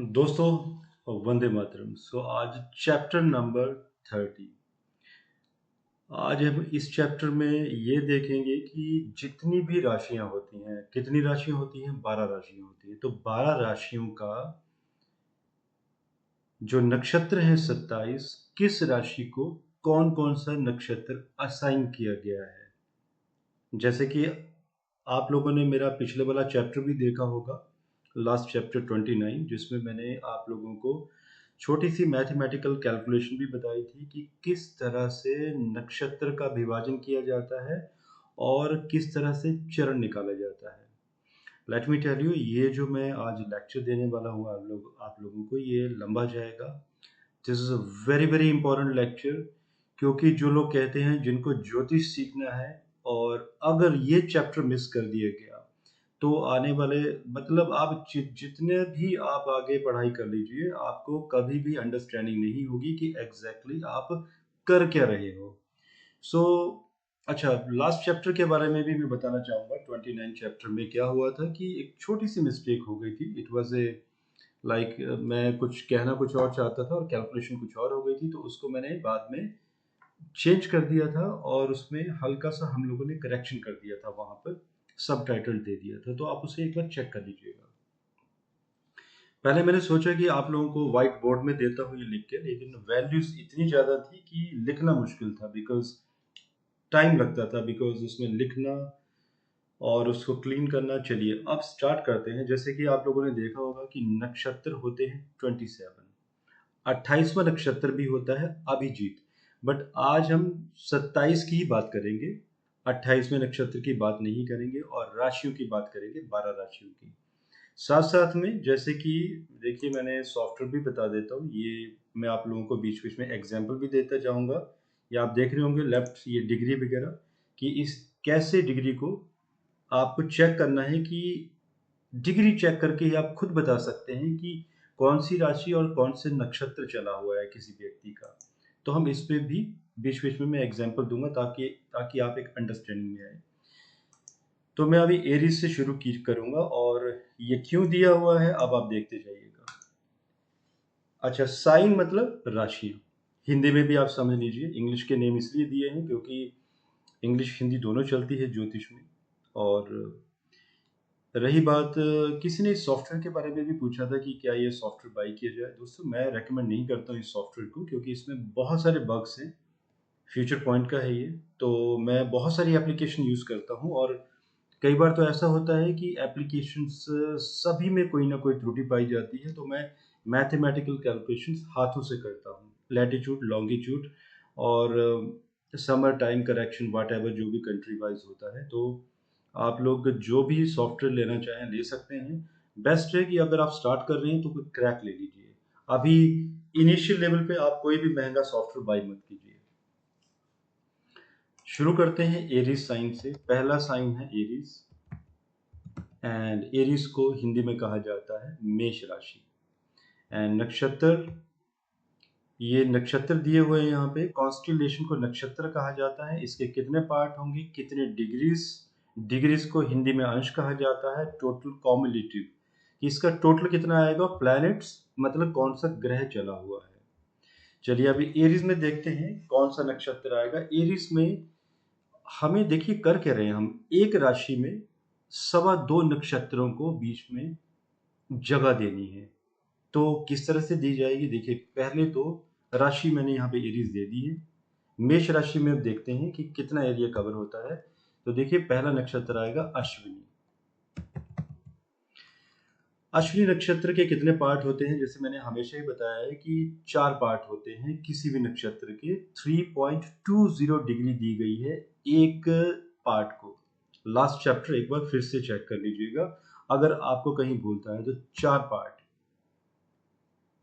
दोस्तों, वंदे मातरम। आज chapter number 30। आज हम इस चैप्टर में ये देखेंगे कि जितनी भी राशियां होती हैं, कितनी राशियां होती हैं? 12 राशियां होती हैं। तो 12 राशियों का जो नक्षत्र है 27, किस राशि को कौन कौन सा नक्षत्र असाइन किया गया है? जैसे कि आप लोगों ने मेरा पिछले वाला चैप्टर भी देखा होगा, लास्ट चैप्टर 29, जिसमें मैंने आप लोगों को छोटी सी मैथमेटिकल कैलकुलेशन भी बताई थी कि किस तरह से नक्षत्र का विभाजन किया जाता है और किस तरह से चरण निकाला जाता है। लेट मी टेल यू, ये जो मैं आज लेक्चर देने वाला हूँ आप लोगों को, ये लंबा जाएगा। This is a very very important lecture, क्योंकि जो लोग कहते हैं जिनको ज्योतिष सीखना है और अगर ये चैप्टर मिस कर दिया गया तो आने वाले, मतलब आप जितने भी आप आगे पढ़ाई कर लीजिए, आपको कभी भी अंडरस्टैंडिंग नहीं होगी कि एग्जैक्टली आप कर क्या रहे हो। सो अच्छा, लास्ट चैप्टर के बारे में भी मैं बताना चाहूँगा। 29 चैप्टर में क्या हुआ था कि एक छोटी सी मिस्टेक हो गई थी। इट वाज ए लाइक मैं कुछ कहना कुछ और चाहता था और कैलकुलेशन कुछ और हो गई थी, तो उसको मैंने बाद में चेंज कर दिया था और उसमें हल्का सा हम लोगों ने करेक्शन कर दिया था, वहाँ पर सबटाइटल दे दिया था। तो आप उसे एक बार चेक कर लीजिएगा। पहले मैंने सोचा कि आप लोगों को व्हाइट बोर्ड में देता हूँ ये लिख के, लेकिन वैल्यूज इतनी ज़्यादा थी कि लिखना मुश्किल था, बिकॉज टाइम लगता था, बिकॉज उसमें लिखना और उसको क्लीन करना। चलिए अब स्टार्ट करते हैं। जैसे कि आप लोगों ने देखा होगा कि नक्षत्र होते हैं 27। 28वां नक्षत्र भी होता है अभिजीत, बट आज हम 27 की ही बात करेंगे, 28वें नक्षत्र की बात नहीं करेंगे, और राशियों की बात करेंगे, 12 राशियों की। साथ साथ में जैसे कि देखिए, मैंने सॉफ्टवेयर भी बता देता हूँ, ये मैं आप लोगों को बीच बीच में एग्जाम्पल भी देता जाऊंगा। या आप देख रहे होंगे लेफ्ट, ये डिग्री वगैरह, कि इस कैसे डिग्री को आपको चेक करना है, कि डिग्री चेक करके ही आप खुद बता सकते हैं कि कौन सी राशि और कौन से नक्षत्र चला हुआ है किसी व्यक्ति का। तो हम इस पे भी बीच बीच में मैं एग्जाम्पल दूंगा, ताकि ताकि आप एक अंडरस्टैंडिंग में आए। तो मैं अभी एरीज से शुरू की करूंगा, और ये क्यों दिया हुआ है अब आप देखते जाइएगा। अच्छा, साइन मतलब राशि, हिंदी में भी आप समझ लीजिए। इंग्लिश के नेम इसलिए दिए हैं क्योंकि इंग्लिश हिंदी दोनों चलती है ज्योतिष में। और रही बात, किसी ने इस सॉफ्टवेयर के बारे में भी पूछा था कि क्या ये सॉफ्टवेयर बाई किया जाए। दोस्तों, मैं रेकमेंड नहीं करता हूँ इस सॉफ्टवेयर को, क्योंकि इसमें बहुत सारे बग्स हैं। फ्यूचर पॉइंट का है ये। तो मैं बहुत सारी एप्लीकेशन यूज़ करता हूँ, और कई बार तो ऐसा होता है कि एप्लीकेशंस सभी में कोई ना कोई त्रुटि पाई जाती है। तो मैं मैथमेटिकल कैलकुलेशंस हाथों से करता हूँ, लैटिट्यूड, लॉन्गिट्यूड, और समर टाइम करेक्शन, वाट एवर, जो भी कंट्री वाइज होता है। तो आप लोग जो भी सॉफ्टवेयर लेना चाहें ले सकते हैं। बेस्ट है कि अगर आप स्टार्ट कर रहे हैं तो कोई क्रैक ले लीजिए। अभी इनिशियल लेवल पे आप कोई भी महंगा सॉफ्टवेयर बाई मत कीजिए। शुरू करते हैं एरीज साइन से। पहला साइन है एरीज, एंड एरीज को हिंदी में कहा जाता है मेष राशि। एंड नक्षत्र, ये नक्षत्र दिए हुए हैं यहाँ पे। कॉन्स्टिलेशन को नक्षत्र कहा जाता है। इसके कितने पार्ट होंगे, कितने डिग्रीज, डिग्रीज को हिंदी में अंश कहा जाता है। टोटल कॉम्युलेटिव, इसका टोटल कितना आएगा, प्लैनेट्स, मतलब कौन सा ग्रह चला हुआ है। चलिए अभी एरीज में देखते हैं कौन सा नक्षत्र आएगा। एरीज में हमें देखिए कर क्या रहे हैं हम, एक राशि में 2.25 नक्षत्रों को बीच में जगह देनी है। तो किस तरह से दी जाएगी, देखिए पहले तो राशि मैंने यहाँ पे एरीज दे दी है। मेष राशि में अब देखते हैं कि कितना एरिया कवर होता है। तो देखिए पहला नक्षत्र आएगा अश्विनी। अश्विनी नक्षत्र के कितने पार्ट होते हैं, जैसे मैंने हमेशा ही बताया है कि 4 पार्ट होते हैं किसी भी नक्षत्र के। 3.20 डिग्री दी गई है एक पार्ट को। लास्ट चैप्टर एक बार फिर से चेक कर लीजिएगा अगर आपको कहीं भूलता है तो। 4 पार्ट,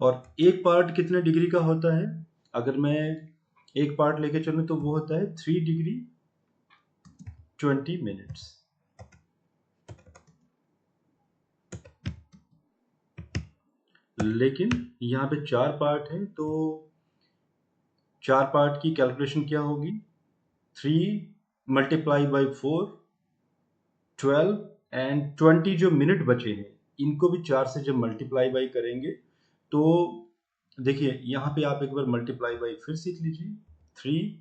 और एक पार्ट कितने डिग्री का होता है, अगर मैं एक पार्ट लेके चलूं तो वो होता है 3 डिग्री 20 मिनट्स। लेकिन यहाँ पे 4 पार्ट है, तो 4 पार्ट की कैलकुलेशन क्या होगी, 3 मल्टीप्लाई बाई 4, 12, एंड 20 जो मिनट बचे हैं इनको भी 4 से जब मल्टीप्लाई बाई करेंगे तो देखिए यहाँ पे आप एक बार मल्टीप्लाई बाई फिर सीख लीजिए, 3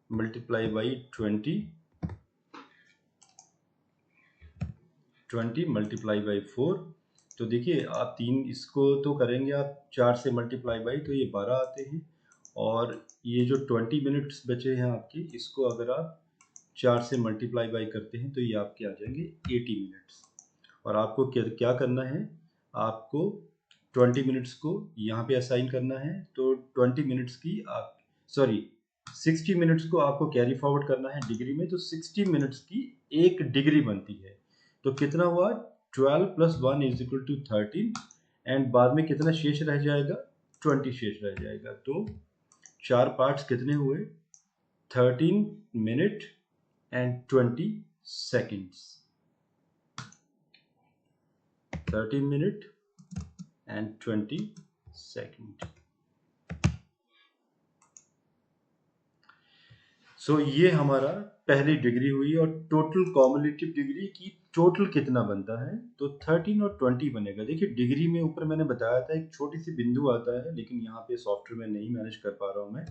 मल्टीप्लाई बाई 20 मल्टीप्लाई बाई 4। तो देखिए आप 3 इसको तो करेंगे आप 4 से मल्टीप्लाई बाई, तो ये 12 आते हैं। और ये जो 20 मिनट्स बचे हैं आपके, इसको अगर आप 4 से मल्टीप्लाई बाई करते हैं तो ये आपके आ जाएंगे 80 मिनट्स। और आपको क्या क्या करना है, आपको 20 मिनट्स को यहाँ पे असाइन करना है। तो 20 मिनट्स की आप 60 मिनट्स को आपको कैरी फॉरवर्ड करना है डिग्री में, तो 60 मिनट्स की 1 डिग्री बनती है। तो कितना हुआ, 12 + 1 = 13, एंड बाद में कितना शेष रह जाएगा, 20 शेष रह जाएगा। तो 4 पार्ट्स कितने हुए, 13 minute and 20 seconds, 13 minute and 20 second. So ये हमारा पहली डिग्री हुई। और टोटल कॉम्युलेटिव डिग्री की टोटल कितना बनता है, तो 13 और 20 बनेगा। देखिए डिग्री में ऊपर मैंने बताया था एक छोटी सी बिंदु आता है, लेकिन यहाँ पे सॉफ्टवेयर में नहीं मैनेज कर पा रहा हूँ मैं।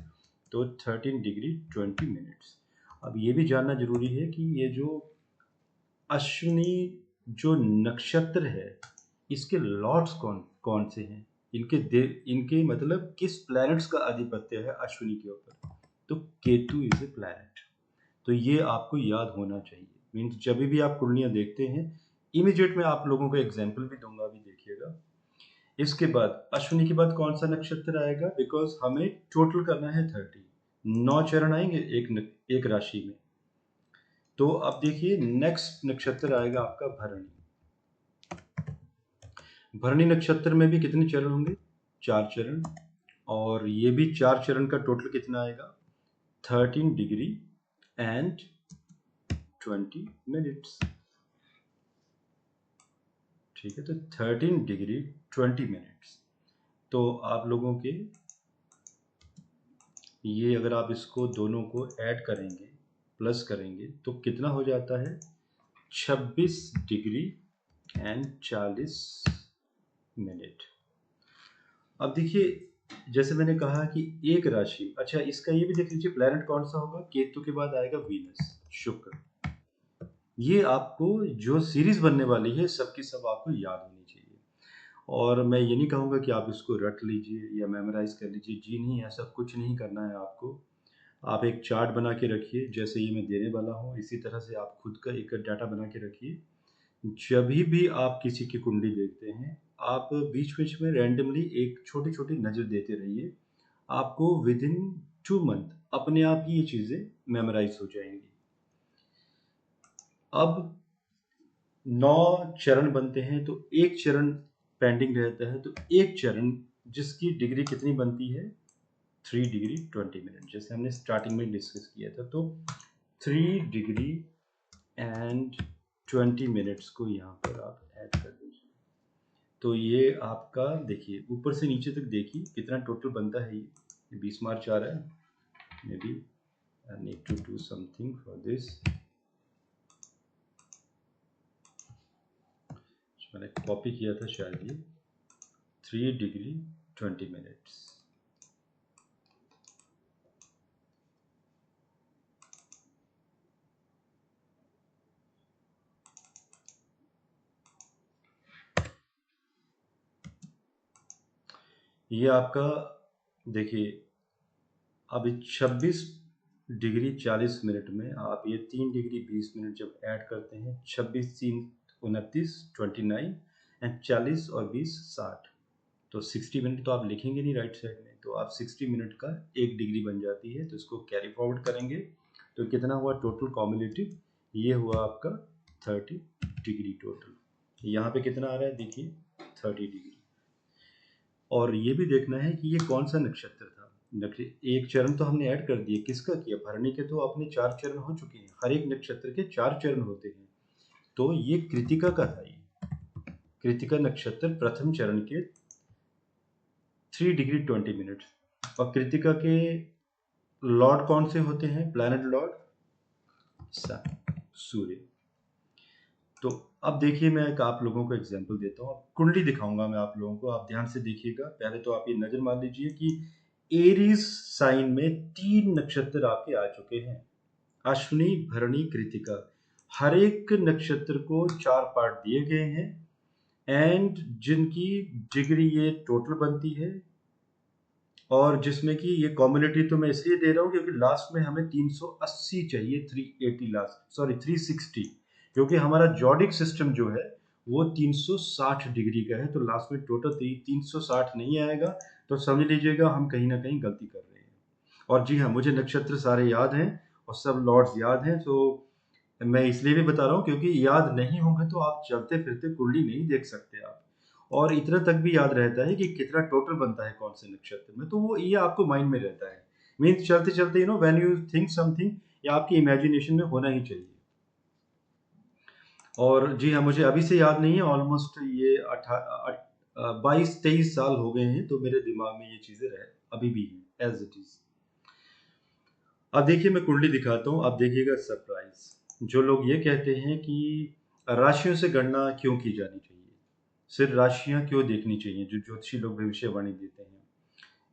तो 13 डिग्री 20 मिनट्स। अब ये भी जानना जरूरी है कि ये जो अश्विनी जो नक्षत्र है, इसके लॉर्ड्स कौन कौन से हैं, इनके मतलब किस प्लैनेट्स का आधिपत्य है अश्विनी के ऊपर। तो केतु इज ए प्लैनेट। तो ये आपको याद होना चाहिए। मीन्स जब भी आप कुंडलियां देखते हैं, इमीडिएट में आप लोगों को एग्जाम्पल भी दूंगा, अभी देखिएगा। इसके बाद अश्विनी के बाद कौन सा नक्षत्र आएगा, बिकॉज हमें टोटल करना है 30, 9 चरण आएंगे एक राशि में। तो अब देखिए नेक्स्ट नक्षत्र आएगा आपका भरणी। भरणी नक्षत्र में भी कितने चरण होंगे, 4 चरण। और ये भी 4 चरण का टोटल कितना आएगा, 13 डिग्री एंड 20 मिनट्स। ठीक है, तो 13 डिग्री 20 मिनट्स। तो आप लोगों के ये अगर आप इसको दोनों को ऐड करेंगे, प्लस करेंगे, तो कितना हो जाता है, 26 डिग्री एंड 40 मिनट। अब देखिए जैसे मैंने कहा कि एक राशि, अच्छा इसका ये भी देख लीजिए प्लैनेट कौन सा होगा, केतु के बाद आएगा वीनस, शुक्र। ये आपको जो सीरीज बनने वाली है सबकी सब आपको याद होनी चाहिए। और मैं ये नहीं कहूँगा कि आप इसको रट लीजिए या मेमोराइज कर लीजिए, जी नहीं, ऐसा कुछ नहीं करना है आपको। आप एक चार्ट बना के रखिए, जैसे ये मैं देने वाला हूँ इसी तरह से आप खुद का एक डाटा बना के रखिए। जब भी आप किसी की कुंडली देखते हैं, आप बीच बीच में रैंडमली एक छोटी छोटी नज़र देते रहिए। आपको विद इन 2 मंथ अपने आप ही ये चीज़ें मेमोराइज हो जाएंगी। अब 9 चरण बनते हैं, तो एक चरण पेंडिंग रहता है। तो एक चरण जिसकी डिग्री कितनी बनती है, 3 डिग्री 20 मिनट, जैसे हमने स्टार्टिंग में डिस्कस किया था। तो 3 डिग्री एंड 20 मिनट्स को यहाँ पर आप ऐड कर दीजिए। तो ये आपका देखिए ऊपर से नीचे तक देखिए कितना टोटल बनता है। ये 20 मार्च आ रहा है। Maybe I need to do something for this. मैंने कॉपी किया था शायद ये, 3 डिग्री 20 मिनट्स। ये आपका देखिए अभी 26 डिग्री 40 मिनट में आप ये 3 डिग्री 20 मिनट जब ऐड करते हैं, 26 3 29 29 एंड 40 और 20 60। तो 60 मिनट तो आप लिखेंगे नहीं राइट साइड में, तो आप 60 मिनट का 1 डिग्री बन जाती है। तो इसको कैरी फॉरवर्ड करेंगे तो कितना हुआ टोटल कॉम्युलेटिव, ये हुआ आपका 30 डिग्री टोटल। यहाँ पे कितना आ रहा है देखिए 30 डिग्री। और ये भी देखना है कि ये कौन सा नक्षत्र था। एक चरण तो हमने ऐड कर दिए, किसका किया, भरणी के तो अपने 4 चरण हो चुके हैं। हर एक नक्षत्र के 4 चरण होते हैं। तो ये कृतिका का था, ये कृतिका नक्षत्र प्रथम चरण के 3 डिग्री 20 मिनट्स। और कृतिका के लॉर्ड कौन से होते हैं, प्लैनेट लॉर्ड सन, सूर्य। तो अब देखिए मैं एक आप लोगों को एग्जांपल देता हूँ। अब कुंडली दिखाऊंगा मैं आप लोगों को, आप ध्यान से देखिएगा। पहले तो आप ये नजर मान लीजिए कि एरीज साइन में 3 नक्षत्र आपके आ चुके हैं, अश्विनी, भरणी, कृतिका। हर एक नक्षत्र को 4 पार्ट दिए गए हैं एंड जिनकी डिग्री ये टोटल बनती है, और जिसमें कि ये कॉम्युनिटी तो मैं इसलिए दे रहा हूँ क्योंकि लास्ट में हमें 380 चाहिए, 380 लास्ट, सॉरी 360, क्योंकि हमारा जॉडिक सिस्टम जो है वो 360 डिग्री का है, तो लास्ट में टोटल 360 नहीं आएगा, तो समझ लीजिएगा हम कहीं ना कहीं गलती कर रहे हैं। और जी हाँ, मुझे नक्षत्र सारे याद हैं और सब लॉर्ड्स याद हैं, तो मैं इसलिए भी बता रहा हूँ क्योंकि याद नहीं होंगे तो आप चलते फिरते कुंडली नहीं देख सकते आप, और इतना तक भी याद रहता है कि कितना टोटल बनता है कौन से नक्षत्र में, तो वो ये आपको माइंड में रहता है। मीन्स चलते चलते you know when you think something, ये आपकी इमेजिनेशन में होना ही चाहिए। और जी हाँ, मुझे अभी से याद नहीं है, ऑलमोस्ट ये 22-23 साल हो गए हैं, तो मेरे दिमाग में ये चीजें रह अभी भी हैं एज इट इज। अब देखिए मैं कुंडली दिखाता हूँ, अब देखिएगा सरप्राइज। जो लोग ये कहते हैं कि राशियों से गणना क्यों की जानी चाहिए, सिर्फ राशियां क्यों देखनी चाहिए, जो ज्योतिषी लोग भविष्यवाणी देते हैं,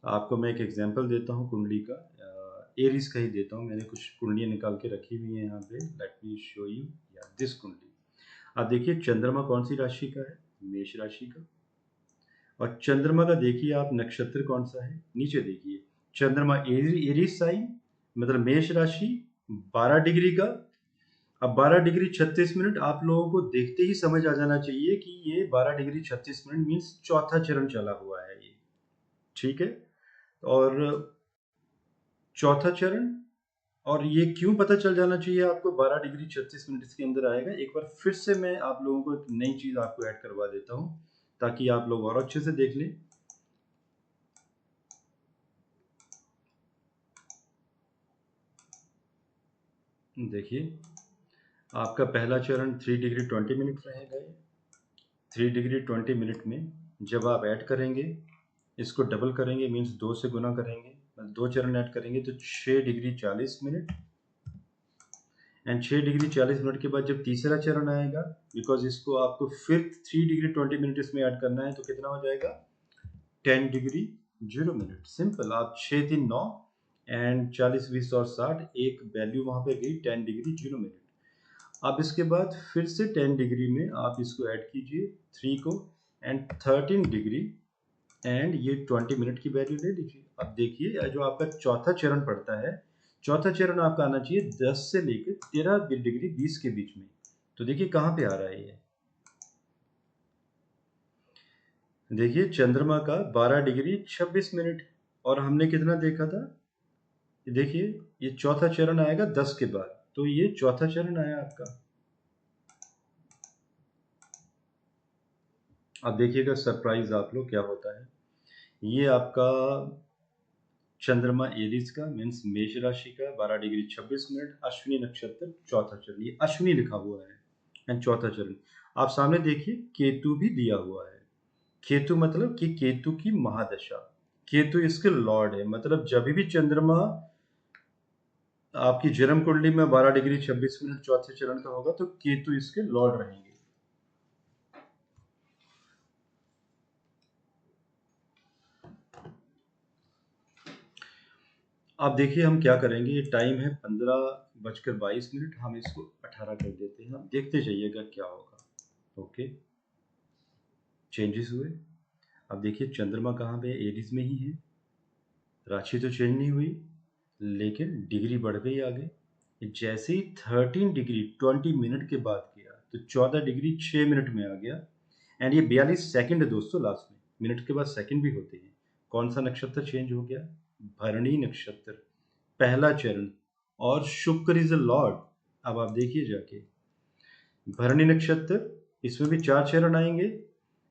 आपको मैं एक एग्जांपल देता हूँ कुंडली का, एरीज का ही देता हूँ। मैंने कुछ कुंडलियाँ निकाल के रखी हुई हैं यहाँ पे, लेट मी शो यू या दिस कुंडली। आप देखिए चंद्रमा कौन सी राशि का है, मेष राशि का, और चंद्रमा का देखिए आप नक्षत्र कौन सा है, नीचे देखिए चंद्रमा एरीज साइन, मतलब मेष राशि, 12 डिग्री का। अब 12 डिग्री 36 मिनट आप लोगों को देखते ही समझ आ जाना चाहिए कि ये 12 डिग्री 36 मिनट मीन्स चौथा चरण चला हुआ है ये, ठीक है। और चौथा चरण, और ये क्यों पता चल जाना चाहिए आपको, 12 डिग्री 36 मिनट इसके अंदर आएगा। एक बार फिर से मैं आप लोगों को एक नई चीज आपको ऐड करवा देता हूँ ताकि आप लोग और अच्छे से देख लें। देखिए आपका पहला चरण 3 डिग्री 20 मिनट रहेगा। 3 डिग्री 20 मिनट में जब आप ऐड करेंगे, इसको डबल करेंगे, मीन्स 2 से गुना करेंगे, 2 चरण ऐड करेंगे तो 6 degree 40 minute. And 6 degree 40 minute के बाद जब तीसरा चरण आएगा, बिकॉज इसको आपको फिर 3 डिग्री 20 मिनट इसमें ऐड करना है, तो कितना हो जाएगा, 10 डिग्री 0 मिनट। सिंपल, आप 6 3 9 एंड 40 20 और 60, एक वैल्यू वहां पे गई 10 डिग्री 0 मिनट। अब इसके बाद फिर से 10 डिग्री में आप इसको ऐड कीजिए 3 को, एंड 13 डिग्री, एंड ये 20 मिनट की वैल्यू ले लीजिए। अब देखिए जो आपका चौथा चरण पड़ता है, चौथा चरण आपका आना चाहिए 10 से लेकर 13 डिग्री 20 के बीच में। तो देखिए कहाँ पे आ रहा है ये, देखिए चंद्रमा का 12 डिग्री 26 मिनट, और हमने कितना देखा था, देखिए ये चौथा चरण आएगा 10 के बाद, तो ये चौथा चरण आया आपका। अब देखिएगा सरप्राइज आप लोग क्या होता है। ये आपका चंद्रमा एरीज का मीन्स मेष राशि का, 12 डिग्री 26 मिनट, अश्विनी नक्षत्र, चौथा चरण, ये अश्विनी लिखा हुआ है एंड चौथा चरण। आप सामने देखिए केतु भी दिया हुआ है। केतु मतलब कि केतु की महादशा, केतु इसके लॉर्ड है, मतलब जब भी चंद्रमा आपकी जन्म कुंडली में 12 डिग्री 26 मिनट चौथे चरण का होगा तो केतु इसके लॉर्ड रहेंगे। अब देखिए हम क्या करेंगे, ये टाइम है 15:22, हम इसको 18 कर देते हैं, हम देखते जाइएगा क्या होगा। ओके, चेंजेस हुए। अब देखिए चंद्रमा कहाँ पे, एरीज में ही है, राशि तो चेंज नहीं हुई लेकिन डिग्री बढ़ गई आगे। जैसे ही 13 डिग्री 20 मिनट के बाद किया तो 14 डिग्री 6 मिनट में आ गया, एंड ये 42 सेकंड है दोस्तों, लास्ट में मिनट के बाद सेकंड भी होते हैं। कौन सा नक्षत्र चेंज हो गया, भरणी नक्षत्र, पहला चरण, और शुक्र इज अ लॉर्ड। अब आप देखिए जाके भरणी नक्षत्र, इसमें भी 4 चरण आएंगे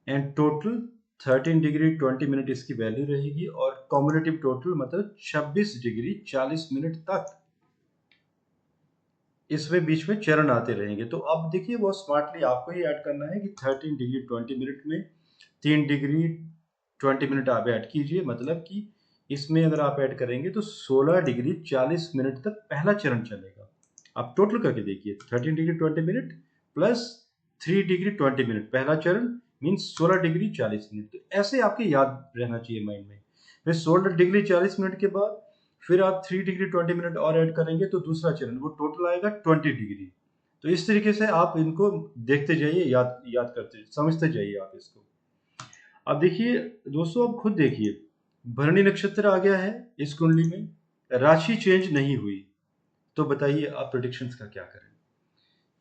एंड टोटल 13 डिग्री 20 मिनट इसकी वैल्यू रहेगी, और कॉम्युलेटिव टोटल मतलब 26 डिग्री 40 मिनट तक इसमें बीच में चरण आते रहेंगे। तो अब देखिए बहुत स्मार्टली आपको ही ऐड करना है कि 13 डिग्री 20 मिनट में 3 डिग्री 20 मिनट आप ऐड कीजिए, मतलब कि इसमें अगर आप ऐड करेंगे तो 16 डिग्री 40 मिनट तक पहला चरण चलेगा। आप टोटल करके देखिए 13 degree 20 minute plus 3 degree 20 minute पहला चरण मीन्स 16 डिग्री 40 मिनट। तो ऐसे आपके याद रहना चाहिए माइंड में। फिर 16 डिग्री 40 मिनट के बाद फिर आप 3 डिग्री 20 मिनट और ऐड करेंगे तो दूसरा चरण, वो टोटल आएगा 20 डिग्री। तो इस तरीके से आप इनको देखते जाइए, याद याद करते समझते जाइए आप इसको। अब देखिए दोस्तों, अब खुद देखिए, भरणी नक्षत्र आ गया है इस कुंडली में, राशि चेंज नहीं हुई, तो बताइए आप प्रेडिक्शंस का क्या करें?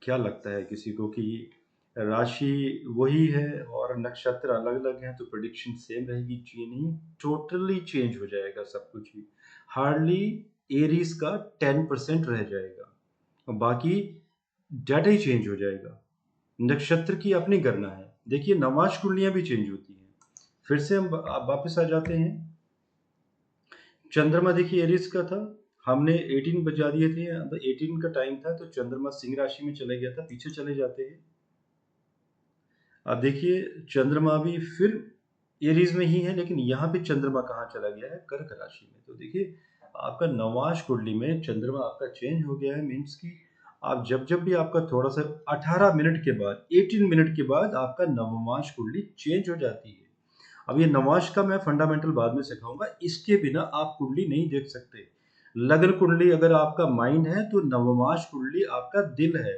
क्या लगता है किसी को कि राशि वही है और नक्षत्र अलग अलग हैं तो प्रेडिक्शन सेम रहेगी? जी नहीं, टोटली चेंज हो जाएगा सब कुछ ही। हार्डली एरीज का 10% रह जाएगा और बाकी डाटा ही चेंज हो जाएगा। नक्षत्र की अपनी गणना है। देखिए नवाश कुंडलियां भी चेंज होती हैं। फिर से हम वापस आ जाते हैं। चंद्रमा देखिए एरीज का था, हमने 18 बजा दिए थे, अब 18 का टाइम था तो चंद्रमा सिंह राशि में चले गया था। पीछे चले जाते हैं। अब देखिए चंद्रमा भी फिर एरीज में ही है, लेकिन यहाँ पे चंद्रमा कहाँ चला गया है? कर्क राशि में। तो देखिए आपका नवाश कुंडली में चंद्रमा आपका चेंज हो गया है, मीन्स कि आप जब जब भी आपका थोड़ा सा 18 मिनट के बाद 18 मिनट के बाद आपका नवमाश कुंडली चेंज हो जाती है। अब ये नवाश का मैं फंडामेंटल बाद में सिखाऊंगा, इसके बिना आप कुंडली नहीं देख सकते। लग्न कुंडली अगर आपका माइंड है तो नवमाश कुंडली आपका दिल है,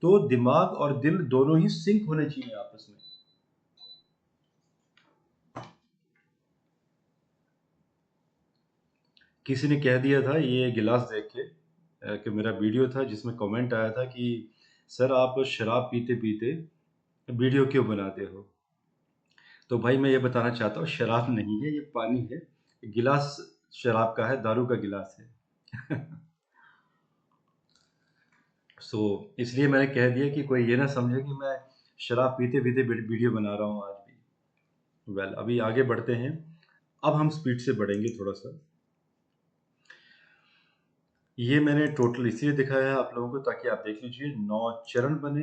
तो दिमाग और दिल दोनों ही सिंक होने चाहिए आपस में। किसी ने कह दिया था ये गिलास देख के कि मेरा वीडियो था जिसमें कमेंट आया था कि सर आप शराब पीते पीते वीडियो क्यों बनाते हो? तो भाई मैं ये बताना चाहता हूँ, शराब नहीं है, ये पानी है। गिलास शराब का है, दारू का गिलास है। सो इसलिए मैंने कह दिया कि कोई ये ना समझे कि मैं शराब पीते पीते वीडियो बना रहा हूँ आज भी। वेल अभी आगे बढ़ते हैं। अब हम स्पीड से बढ़ेंगे थोड़ा सा। ये मैंने टोटल इसलिए दिखाया है आप लोगों को ताकि आप देख लीजिए 9 चरण बने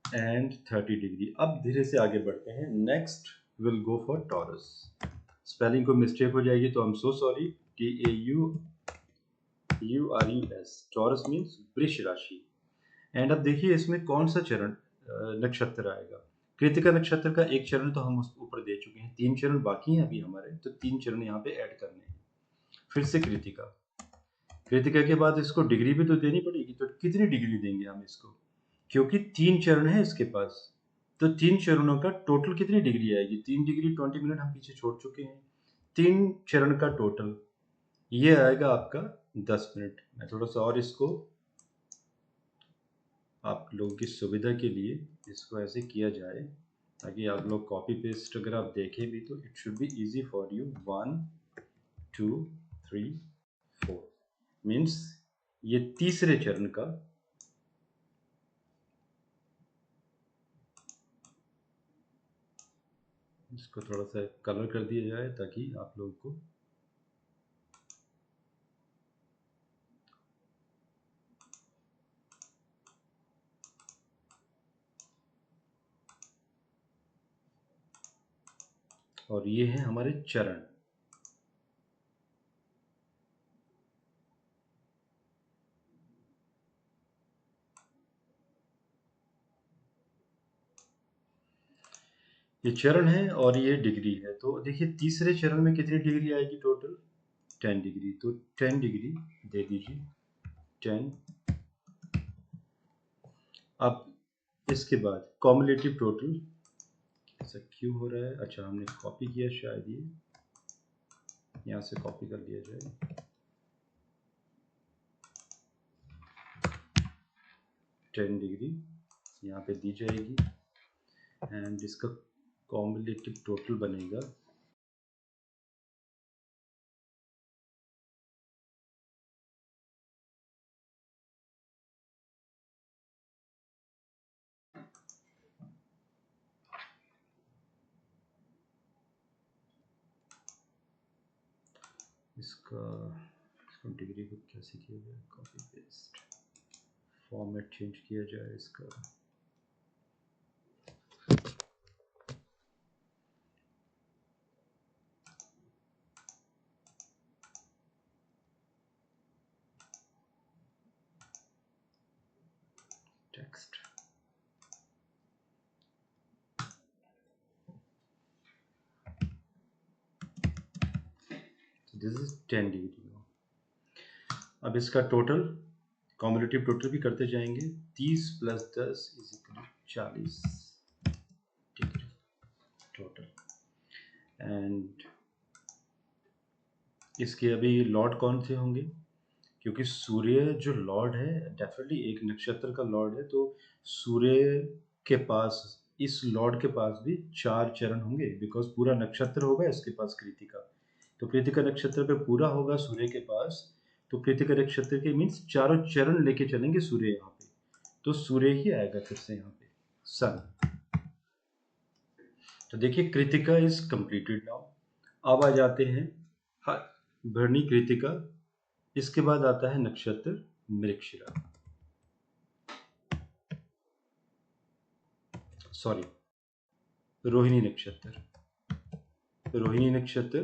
एंड 30 डिग्री। अब धीरे से आगे बढ़ते हैं। Next will go for taurus. Spelling को मिस्टेक हो जाएगी तो I am so sorry. TAUURUS, taurus means वृष राशि। एंड अब देखिए इसमें कौन सा चरण नक्षत्र आएगा। कृतिका नक्षत्र का एक चरण तो हम उस ऊपर दे चुके हैं, 3 चरण बाकी हैं अभी हमारे, तो 3 चरण यहाँ पे ऐड करने हैं। फिर से कृतिका, कृतिका के बाद इसको डिग्री भी तो देनी पड़ेगी, तो कितनी डिग्री देंगे हम इसको? क्योंकि 3 चरण है इसके पास, तो 3 चरणों का टोटल कितनी डिग्री आएगी? 3 डिग्री 20 मिनट हम पीछे छोड़ चुके हैं। 3 चरण का टोटल ये आएगा आपका 10 मिनट। मैं थोड़ा सा और इसको आप लोगों की सुविधा के लिए इसको ऐसे किया जाए ताकि आप लोग कॉपी पेस्ट अगर आप देखें भी तो it should be easy for you. 1 2 3 4 means ये तीसरे चरण का इसको थोड़ा सा कलर कर दिया जाए ताकि आप लोगों को और ये हैं हमारे चरण। ये चरण है और ये डिग्री है। तो देखिए तीसरे चरण में कितनी डिग्री आएगी टोटल? 10 डिग्री। तो 10 डिग्री दे दीजिए 10। अब इसके बाद कॉमुलेटिव टोटल ऐसा क्यों हो रहा है? अच्छा हमने कॉपी किया शायद, ये यहाँ से कॉपी कर लिया जाए। 10 डिग्री यहाँ पे दी जाएगी एंड इसका कॉमुलेटिव टोटल बनेगा इसका डिग्री को कैसे किया जाए? कॉपी पेस्ट, फॉर्मेट चेंज किया जाए इसका। Text this is 10 degree. अब इसका टोटल कॉम्युलेटिव टोटल भी करते जाएंगे। 30 + 10 = 40 डिग्री टोटल। एंड इसके अभी लॉर्ड कौन से होंगे, क्योंकि सूर्य जो लॉर्ड है डेफिनेटली एक नक्षत्र का लॉर्ड है, तो सूर्य के पास, इस लॉर्ड के पास भी 4 चरण होंगे, बिकॉज पूरा नक्षत्र होगा इसके पास कृतिका। तो कृतिका नक्षत्र पे पूरा होगा सूर्य के पास, तो कृतिका नक्षत्र के मीन्स चारों चरण लेके चलेंगे सूर्य यहाँ पे, तो सूर्य ही आएगा फिर से यहाँ पे, सन। तो देखिए कृतिका इज कंप्लीटेड नाउ। अब आ जाते हैं भरणी कृतिका, इसके बाद आता है नक्षत्र मृगशिरा, सॉरी रोहिणी नक्षत्र। रोहिणी नक्षत्र,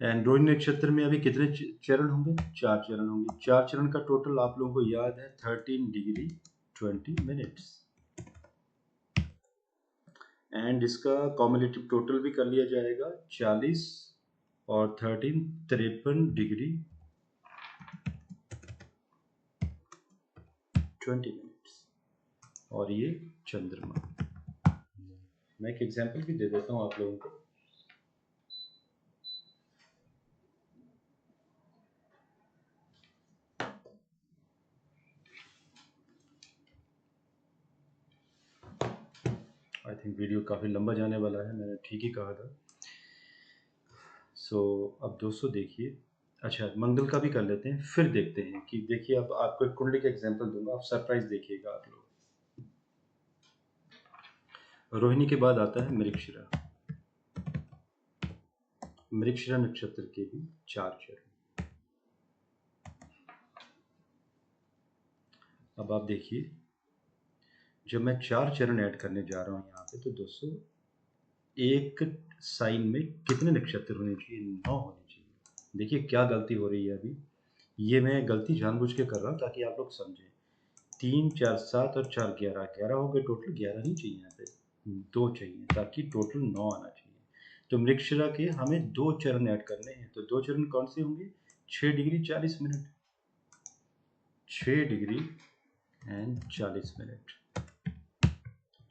एंड रोहिणी नक्षत्र में अभी कितने चरण होंगे? 4 चरण होंगे। 4 चरण का टोटल आप लोगों को याद है 13 डिग्री 20 मिनट्स। एंड इसका कॉम्युलेटिव टोटल भी कर लिया जाएगा, 40 और 13 53 डिग्री 20 मिनट्स। और ये चंद्रमा। मैं एक एग्जांपल भी दे देता हूँ आप लोगों को। आई थिंक वीडियो काफ़ी लंबा जाने वाला है, मैंने ठीक ही कहा था। सो अब दोस्तों देखिए, अच्छा मंगल का भी कर लेते हैं, फिर देखते हैं कि देखिए अब आपको एक कुंडली का एग्जांपल दूंगा, आप सरप्राइज देखिएगा आप लोग। रोहिणी के बाद आता है मृगशिरा। मृगशिरा नक्षत्र के भी 4 चरण। अब आप देखिए, जब मैं 4 चरण ऐड करने जा रहा हूँ यहाँ पे, तो दोस्तों एक साइन में कितने नक्षत्र होने चाहिए? 9 होने चाहिए। देखिए क्या गलती हो रही है अभी, ये मैं गलती जानबूझ के कर रहा हूँ ताकि आप लोग समझें। 3 4 7 और 4 11, 11 हो गए टोटल, 11 नहीं चाहिए यहाँ पे, 2 चाहिए, ताकि टोटल 9 आना चाहिए। तो मृगशिरा के हमें 2 चरण ऐड करने हैं, तो 2 चरण कौन से होंगे? 6 degree 40 minute, 6 degree and 40 minute.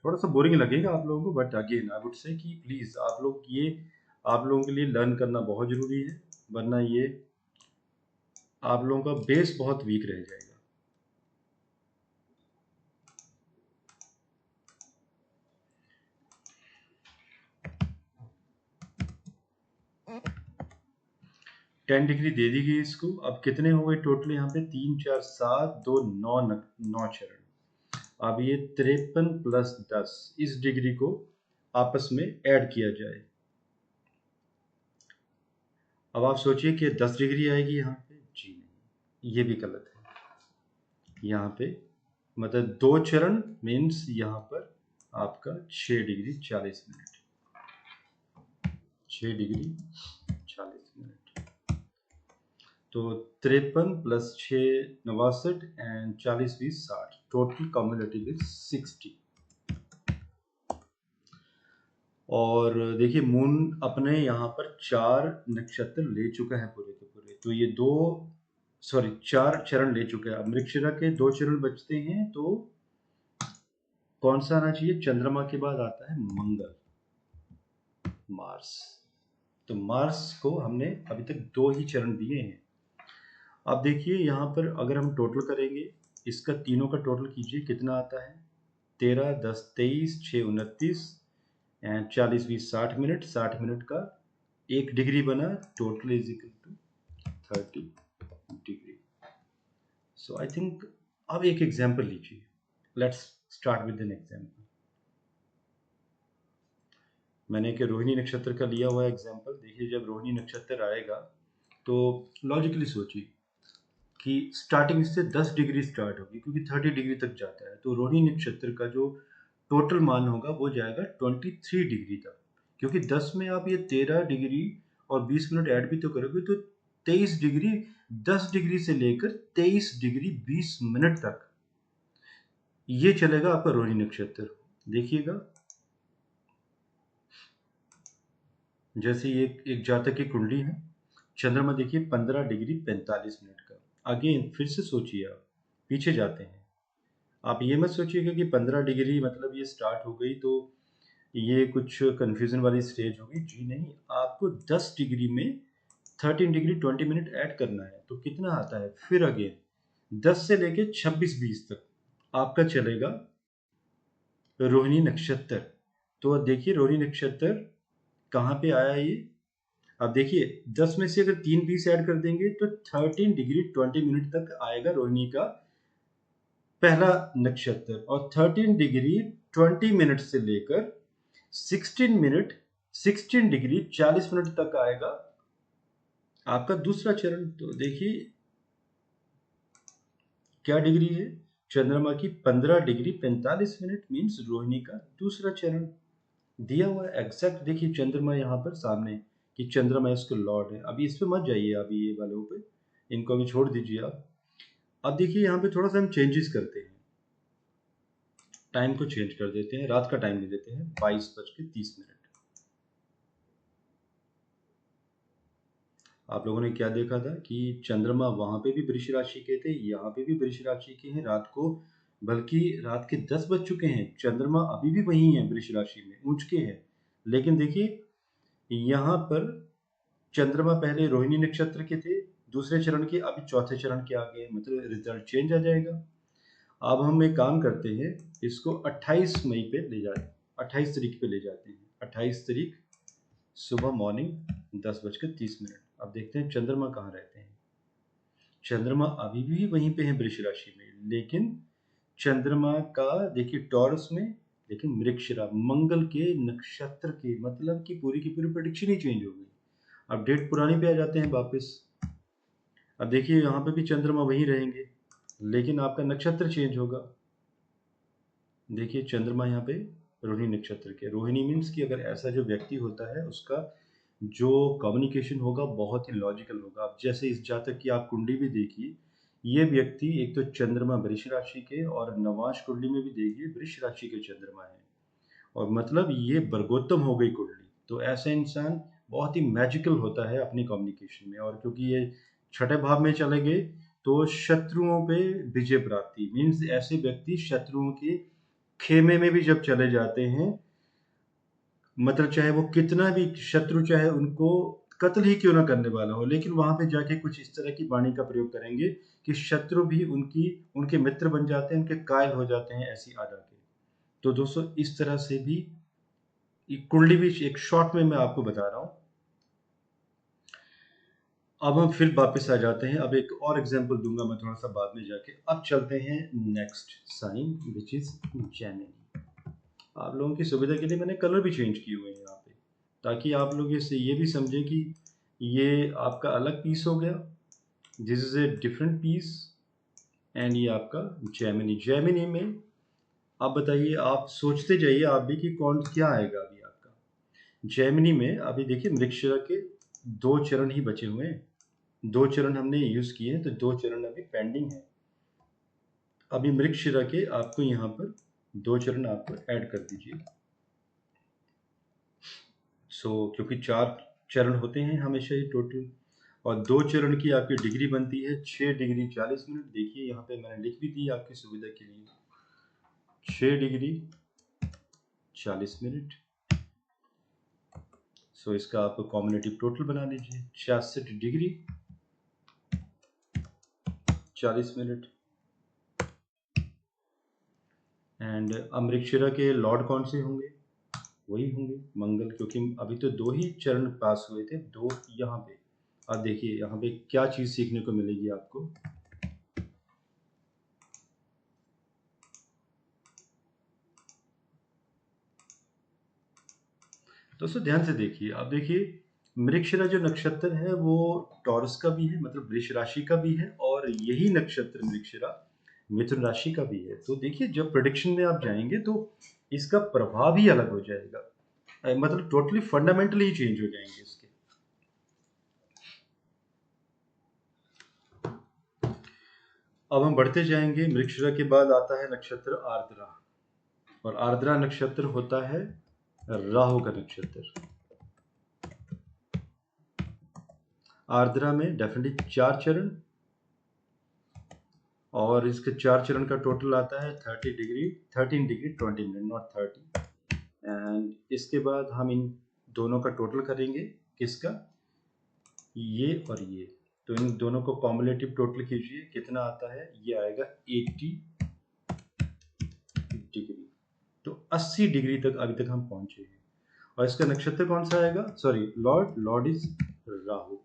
थोड़ा सा बोरिंग लगेगा आप लोगों को, but again I would say कि प्लीज़ आप लोग ये, आप लोगों के लिए लर्न करना बहुत ज़रूरी है, वरना ये आप लोगों का बेस बहुत वीक रह जाएगा। टेन डिग्री दे दी गई इसको। अब कितने हो गए टोटल यहाँ पे? 3 4 7 2 9 9 चरण। अब ये 53 + 10 इस डिग्री को आपस में ऐड किया जाए। अब आप सोचिए कि 10 डिग्री आएगी यहाँ पे, जी नहीं, ये भी गलत है। यहाँ पे मतलब 2 चरण मीन्स यहाँ पर आपका 6 डिग्री 40 मिनट, 6 डिग्री 40 मिनट। तो 53 + 6 69 एंड 40 20 60, टोटल कॉम्युलेटिव इज 60। और देखिए मून अपने यहाँ पर 4 नक्षत्र ले चुका है पूरे के पूरे, तो ये 4 चरण ले चुका है। अब मृगशिरा के 2 चरण बचते हैं, तो कौन सा आना चाहिए? चंद्रमा के बाद आता है मंगल, मार्स। तो मार्स को हमने अभी तक 2 ही चरण दिए हैं। अब देखिए यहाँ पर अगर हम टोटल करेंगे, इसका तीनों का टोटल कीजिए, कितना आता है? 13 10 23 6 29 एंड 40 20 60 मिनट। 60 मिनट का 1 डिग्री बना, total is equal to 30 degree. So I think अब एक एग्जांपल लीजिए, let's start with an example. मैंने एक रोहिणी नक्षत्र का लिया हुआ एग्जांपल। देखिए जब रोहिणी नक्षत्र आएगा तो लॉजिकली सोचिए कि स्टार्टिंग से 10 डिग्री स्टार्ट होगी, क्योंकि 30 डिग्री तक जाता है, तो रोहिणी नक्षत्र का जो टोटल मान होगा वो जाएगा 23 डिग्री तक, क्योंकि 10 में आप ये 13 डिग्री और 20 मिनट ऐड भी तो करोगे, तो 23 डिग्री, 10 डिग्री से लेकर 23 डिग्री 20 मिनट तक ये चलेगा आपका रोहिणी नक्षत्र। देखिएगा जैसे ये एक जातक की कुंडली है, चंद्रमा देखिए 15 डिग्री 45 मिनट का। अगेन फिर से सोचिए, आप पीछे जाते हैं। आप ये मत सोचिएगा कि 15 डिग्री मतलब ये स्टार्ट हो गई तो ये कुछ कंफ्यूजन वाली स्टेज होगी। जी नहीं, आपको 10 डिग्री में 13 डिग्री 20 मिनट ऐड करना है, तो कितना आता है फिर अगेन 10 से लेके 26-20 तक आपका चलेगा रोहिणी नक्षत्र। तो अब देखिए रोहिणी नक्षत्र कहाँ पे आया ये। अब देखिए 10 में से अगर 3-20 ऐड कर देंगे तो 13 डिग्री 20 मिनट तक आएगा रोहिणी का पहला नक्षत्र, और 13 डिग्री 20 मिनट से लेकर 16 डिग्री 40 मिनट तक आएगा आपका दूसरा चरण। तो देखिए क्या डिग्री है, चंद्रमा की 15 डिग्री 45 मिनट मीन्स रोहिणी का दूसरा चरण दिया हुआ है एग्जैक्ट। देखिए चंद्रमा यहाँ पर सामने कि चंद्रमा इसको लॉर्ड है। अभी इस पे मत जाइए, अभी ये वालों पे, इनको अभी छोड़ दीजिए आप। अब देखिए यहाँ पे थोड़ा सा हम चेंजेस करते हैं, टाइम को चेंज कर देते हैं, रात का टाइम ले लेते हैं 22:30। आप लोगों ने क्या देखा था कि चंद्रमा वहां पे भी वृष राशि के थे, यहाँ पे भी वृष राशि के हैं रात को, बल्कि रात के 10 बज चुके हैं, चंद्रमा अभी भी वही है वृष राशि में ऊंच के है। लेकिन देखिए यहाँ पर चंद्रमा पहले रोहिणी नक्षत्र के थे दूसरे चरण के, अभी चौथे चरण के आ गए, मतलब रिजल्ट चेंज आ जाएगा। अब हम एक काम करते हैं, इसको 28 मई पे ले जाते, 28 तारीख पे ले जाते हैं, 28 तारीख सुबह मॉर्निंग 10:30। अब देखते हैं चंद्रमा कहाँ रहते हैं। चंद्रमा अभी भी वहीं पे है वृष राशि में, लेकिन चंद्रमा का देखिए टॉरस में, लेकिन मृगशिरा मंगल के नक्षत्र के, मतलब कि पूरी की पूरी प्रेडिक्शन ही चेंज हो गई। अब डेट पुरानी पे आ जाते हैं वापस। अब देखिए यहाँ पे भी चंद्रमा वहीं रहेंगे, लेकिन आपका नक्षत्र चेंज होगा। देखिए चंद्रमा यहाँ पे रोहिणी नक्षत्र के, रोहिणी मीन्स कि अगर ऐसा जो व्यक्ति होता है उसका जो कम्युनिकेशन होगा बहुत ही लॉजिकल होगा। अब जैसे इस जातक की आप कुंडली भी देखिए, ये व्यक्ति एक तो चंद्रमा वृष राशि के, और नवांश कुंडली में भी देखिए वृष राशि के चंद्रमा है, और मतलब ये वर्गोत्तम हो गई कुंडली। तो ऐसा इंसान बहुत ही मैजिकल होता है अपनी कम्युनिकेशन में, और क्योंकि ये छठे भाव में चले गए तो शत्रुओं पे विजय प्राप्ति मीन्स ऐसे व्यक्ति शत्रुओं के खेमे में भी जब चले जाते हैं, मतलब चाहे वो कितना भी शत्रु, चाहे उनको कत्ल ही क्यों ना करने वाला हो, लेकिन वहां पे जाके कुछ इस तरह की वाणी का प्रयोग करेंगे कि शत्रु भी उनके मित्र बन जाते हैं, उनके कायल हो जाते हैं ऐसी आदा के। तो दोस्तों इस तरह से भी कुंडली भी एक शॉर्ट में मैं आपको बता रहा हूँ। अब हम फिर वापस आ जाते हैं, अब एक और एग्जांपल दूंगा मैं थोड़ा सा बाद में जाके। अब चलते हैं next sign which is Gemini. आप लोगों की सुविधा के लिए मैंने कलर भी चेंज किए हुए हैं यहाँ पे, ताकि आप लोग इससे ये भी समझे कि ये आपका अलग पीस हो गया, this is a different piece, and ये आपका जेमिनी। जेमिनी में आप बताइए, आप सोचते जाइए आप भी कि कौन क्या आएगा अभी आपका जेमिनी में। अभी देखिए मृगशिरा के 2 चरण ही बचे हुए हैं, 2 चरण हमने यूज किए हैं, तो 2 चरण अभी पेंडिंग है। अभी मृगशिरा के आपको यहाँ पर 2 चरण आपको ऐड कर दीजिए। क्योंकि 4 चरण होते हैं हमेशा ही टोटल, और 2 चरण की आपकी डिग्री बनती है 6 डिग्री 40 मिनट। देखिए यहाँ पे मैंने लिख भी दी आपकी सुविधा के लिए, 6 डिग्री 40 मिनट। इसका आप कॉम्बिनेटिव टोटल बना लीजिए, 66 डिग्री 40 मिनट। एंड अमृतशिरा के लॉर्ड कौन से होंगे, वही होंगे मंगल, क्योंकि अभी तो 2 ही चरण पास हुए थे, 2 यहाँ पे। अब देखिए यहाँ पे क्या चीज सीखने को मिलेगी आपको। दोस्तों ध्यान से देखिए, अब देखिए मृगशिरा जो नक्षत्र है वो टॉरस का भी है, मतलब वृष राशि का भी है, और यही नक्षत्र मृगशिरा मिथुन राशि का भी है। तो देखिए जब प्रेडिक्शन में आप जाएंगे तो इसका प्रभाव ही अलग हो जाएगा, मतलब टोटली फंडामेंटली ही चेंज हो जाएंगे इसके। अब हम बढ़ते जाएंगे, मृगशिरा के बाद आता है नक्षत्र आर्द्रा, और आर्द्रा नक्षत्र होता है राहु का नक्षत्र। आर्द्रा में डेफिनेटली 4 चरण, और इसके 4 चरण का टोटल आता है 13 डिग्री 20 मिनट, नॉट 30। एंड इसके बाद हम इन दोनों का टोटल करेंगे, किसका, ये और ये। तो इन दोनों को कॉम्युलेटिव टोटल कीजिए, कितना आता है, ये आएगा 80 डिग्री। तो 80 डिग्री तक अभी तक हम पहुंचे हैं। और इसका नक्षत्र कौन सा आएगा, सॉरी, लॉर्ड इज राहु।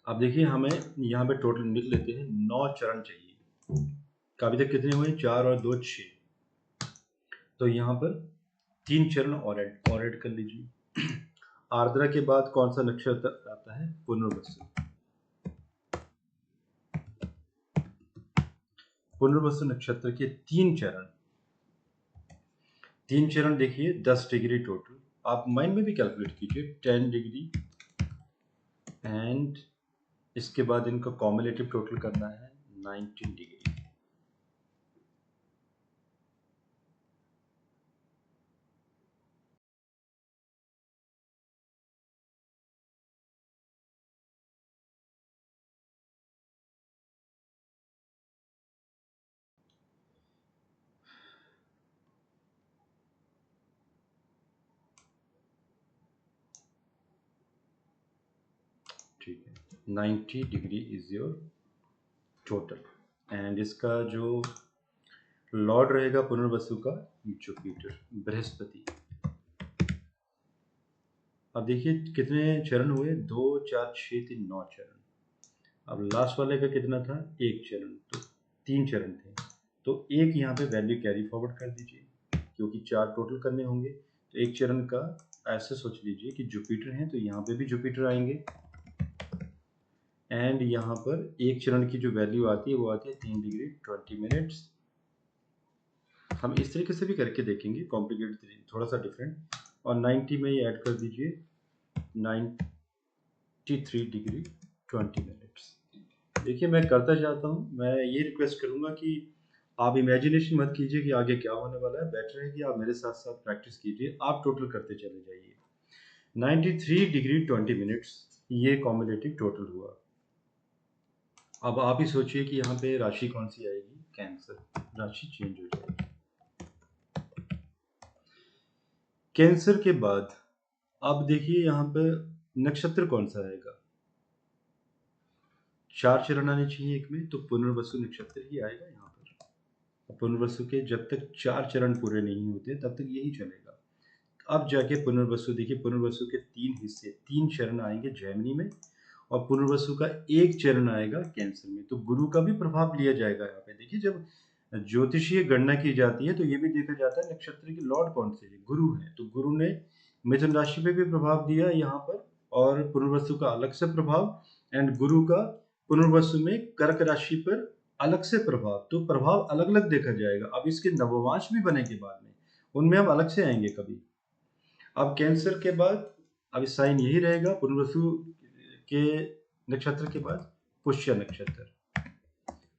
अब देखिए, हमें यहाँ पे टोटल लिख लेते हैं, 9 चरण चाहिए। अभी तक कितने हुए, 4 और 2 6। तो यहाँ पर 3 चरण और ऐड कर लीजिए। आर्द्रा के बाद कौन सा नक्षत्र आता है, पुनर्वसु। पुनर्वसु नक्षत्र के 3 चरण देखिए, 10 डिग्री टोटल। आप माइंड में भी कैलकुलेट कीजिए, 10 डिग्री। एंड इसके बाद इनका कॉम्युलेटिव टोटल करना है 19 डिग्री। ठीक है, 90 degree is your total. And इसका जो लॉर्ड रहेगा पुनर्वसु का, जुपिटर, बृहस्पति। अब देखिए कितने चरण हुए, 2 4 6 3 9 चरण। अब लास्ट वाले का कितना था, 1 चरण, तो 3 चरण थे। तो एक यहाँ पे वैल्यू कैरी फॉरवर्ड कर दीजिए, क्योंकि 4 टोटल करने होंगे। तो 1 चरण का ऐसे सोच लीजिए कि जुपिटर है, तो यहाँ पे भी जुपिटर आएंगे। एंड यहाँ पर 1 चरण की जो वैल्यू आती है वो आती है 3 डिग्री 20 मिनट्स। हम इस तरीके से भी करके देखेंगे, कॉम्प्लिकेटेड थोड़ा सा डिफरेंट। और 90 में ये ऐड कर दीजिए 93 डिग्री 20 मिनट्स। देखिए, मैं करता जाता हूँ, मैं ये रिक्वेस्ट करूँगा कि आप इमेजिनेशन मत कीजिए कि आगे क्या होने वाला है। बेटर है कि आप मेरे साथ साथ प्रैक्टिस कीजिए, आप टोटल करते चले जाइए। 93 डिग्री 20 मिनट्स, ये कॉम्युलेटिव टोटल हुआ। अब आप ही सोचिए कि यहाँ पे राशि कौन सी आएगी, कैंसर राशि चेंज हो जाएगी। कैंसर के बाद अब देखिए यहाँ पे नक्षत्र कौन सा आएगा। 4 चरण आने चाहिए एक में, तो पुनर्वसु नक्षत्र ही आएगा यहाँ पर। पुनर्वसु के जब तक 4 चरण पूरे नहीं होते तब तक यही चलेगा। अब जाके पुनर्वसु देखिए, पुनर्वसु के 3 हिस्से, 3 चरण आएंगे जेमिनी में, और पुनर्वसु का 1 चरण आएगा कैंसर में। तो गुरु का भी प्रभाव लिया जाएगा यहाँ पे। देखिए, जब ज्योतिषीय गणना की जाती है तो ये भी देखा जाता है नक्षत्र के लॉर्ड कौन से है, गुरु है। तो गुरु ने मिथुन राशि पे भी प्रभाव दिया यहाँ पर, और पुनर्वसु का अलग से प्रभाव, एंड गुरु का पुनर्वसु में कर्क राशि पर अलग से प्रभाव। तो प्रभाव अलग अलग देखा जाएगा। अब इसके नवमांश भी बनेंगे बाद में, उनमें हम अलग से आएंगे कभी। अब कैंसर के बाद अब साइन यही रहेगा, पुनर्वसु के नक्षत्र के बाद पुष्य नक्षत्र।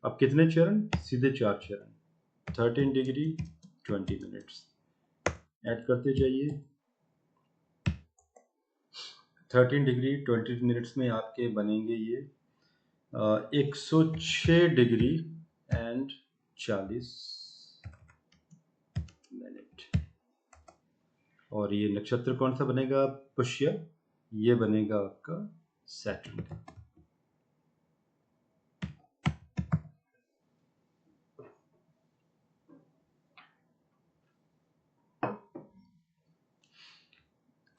अब कितने चरण, सीधे 4 चरण, 13 डिग्री 20 मिनट्स ऐड करते जाइए। 13 डिग्री 20 मिनट्स में आपके बनेंगे ये 106 डिग्री एंड 40 मिनट। और ये नक्षत्र कौन सा बनेगा, पुष्य, ये बनेगा आपका सैटर्न।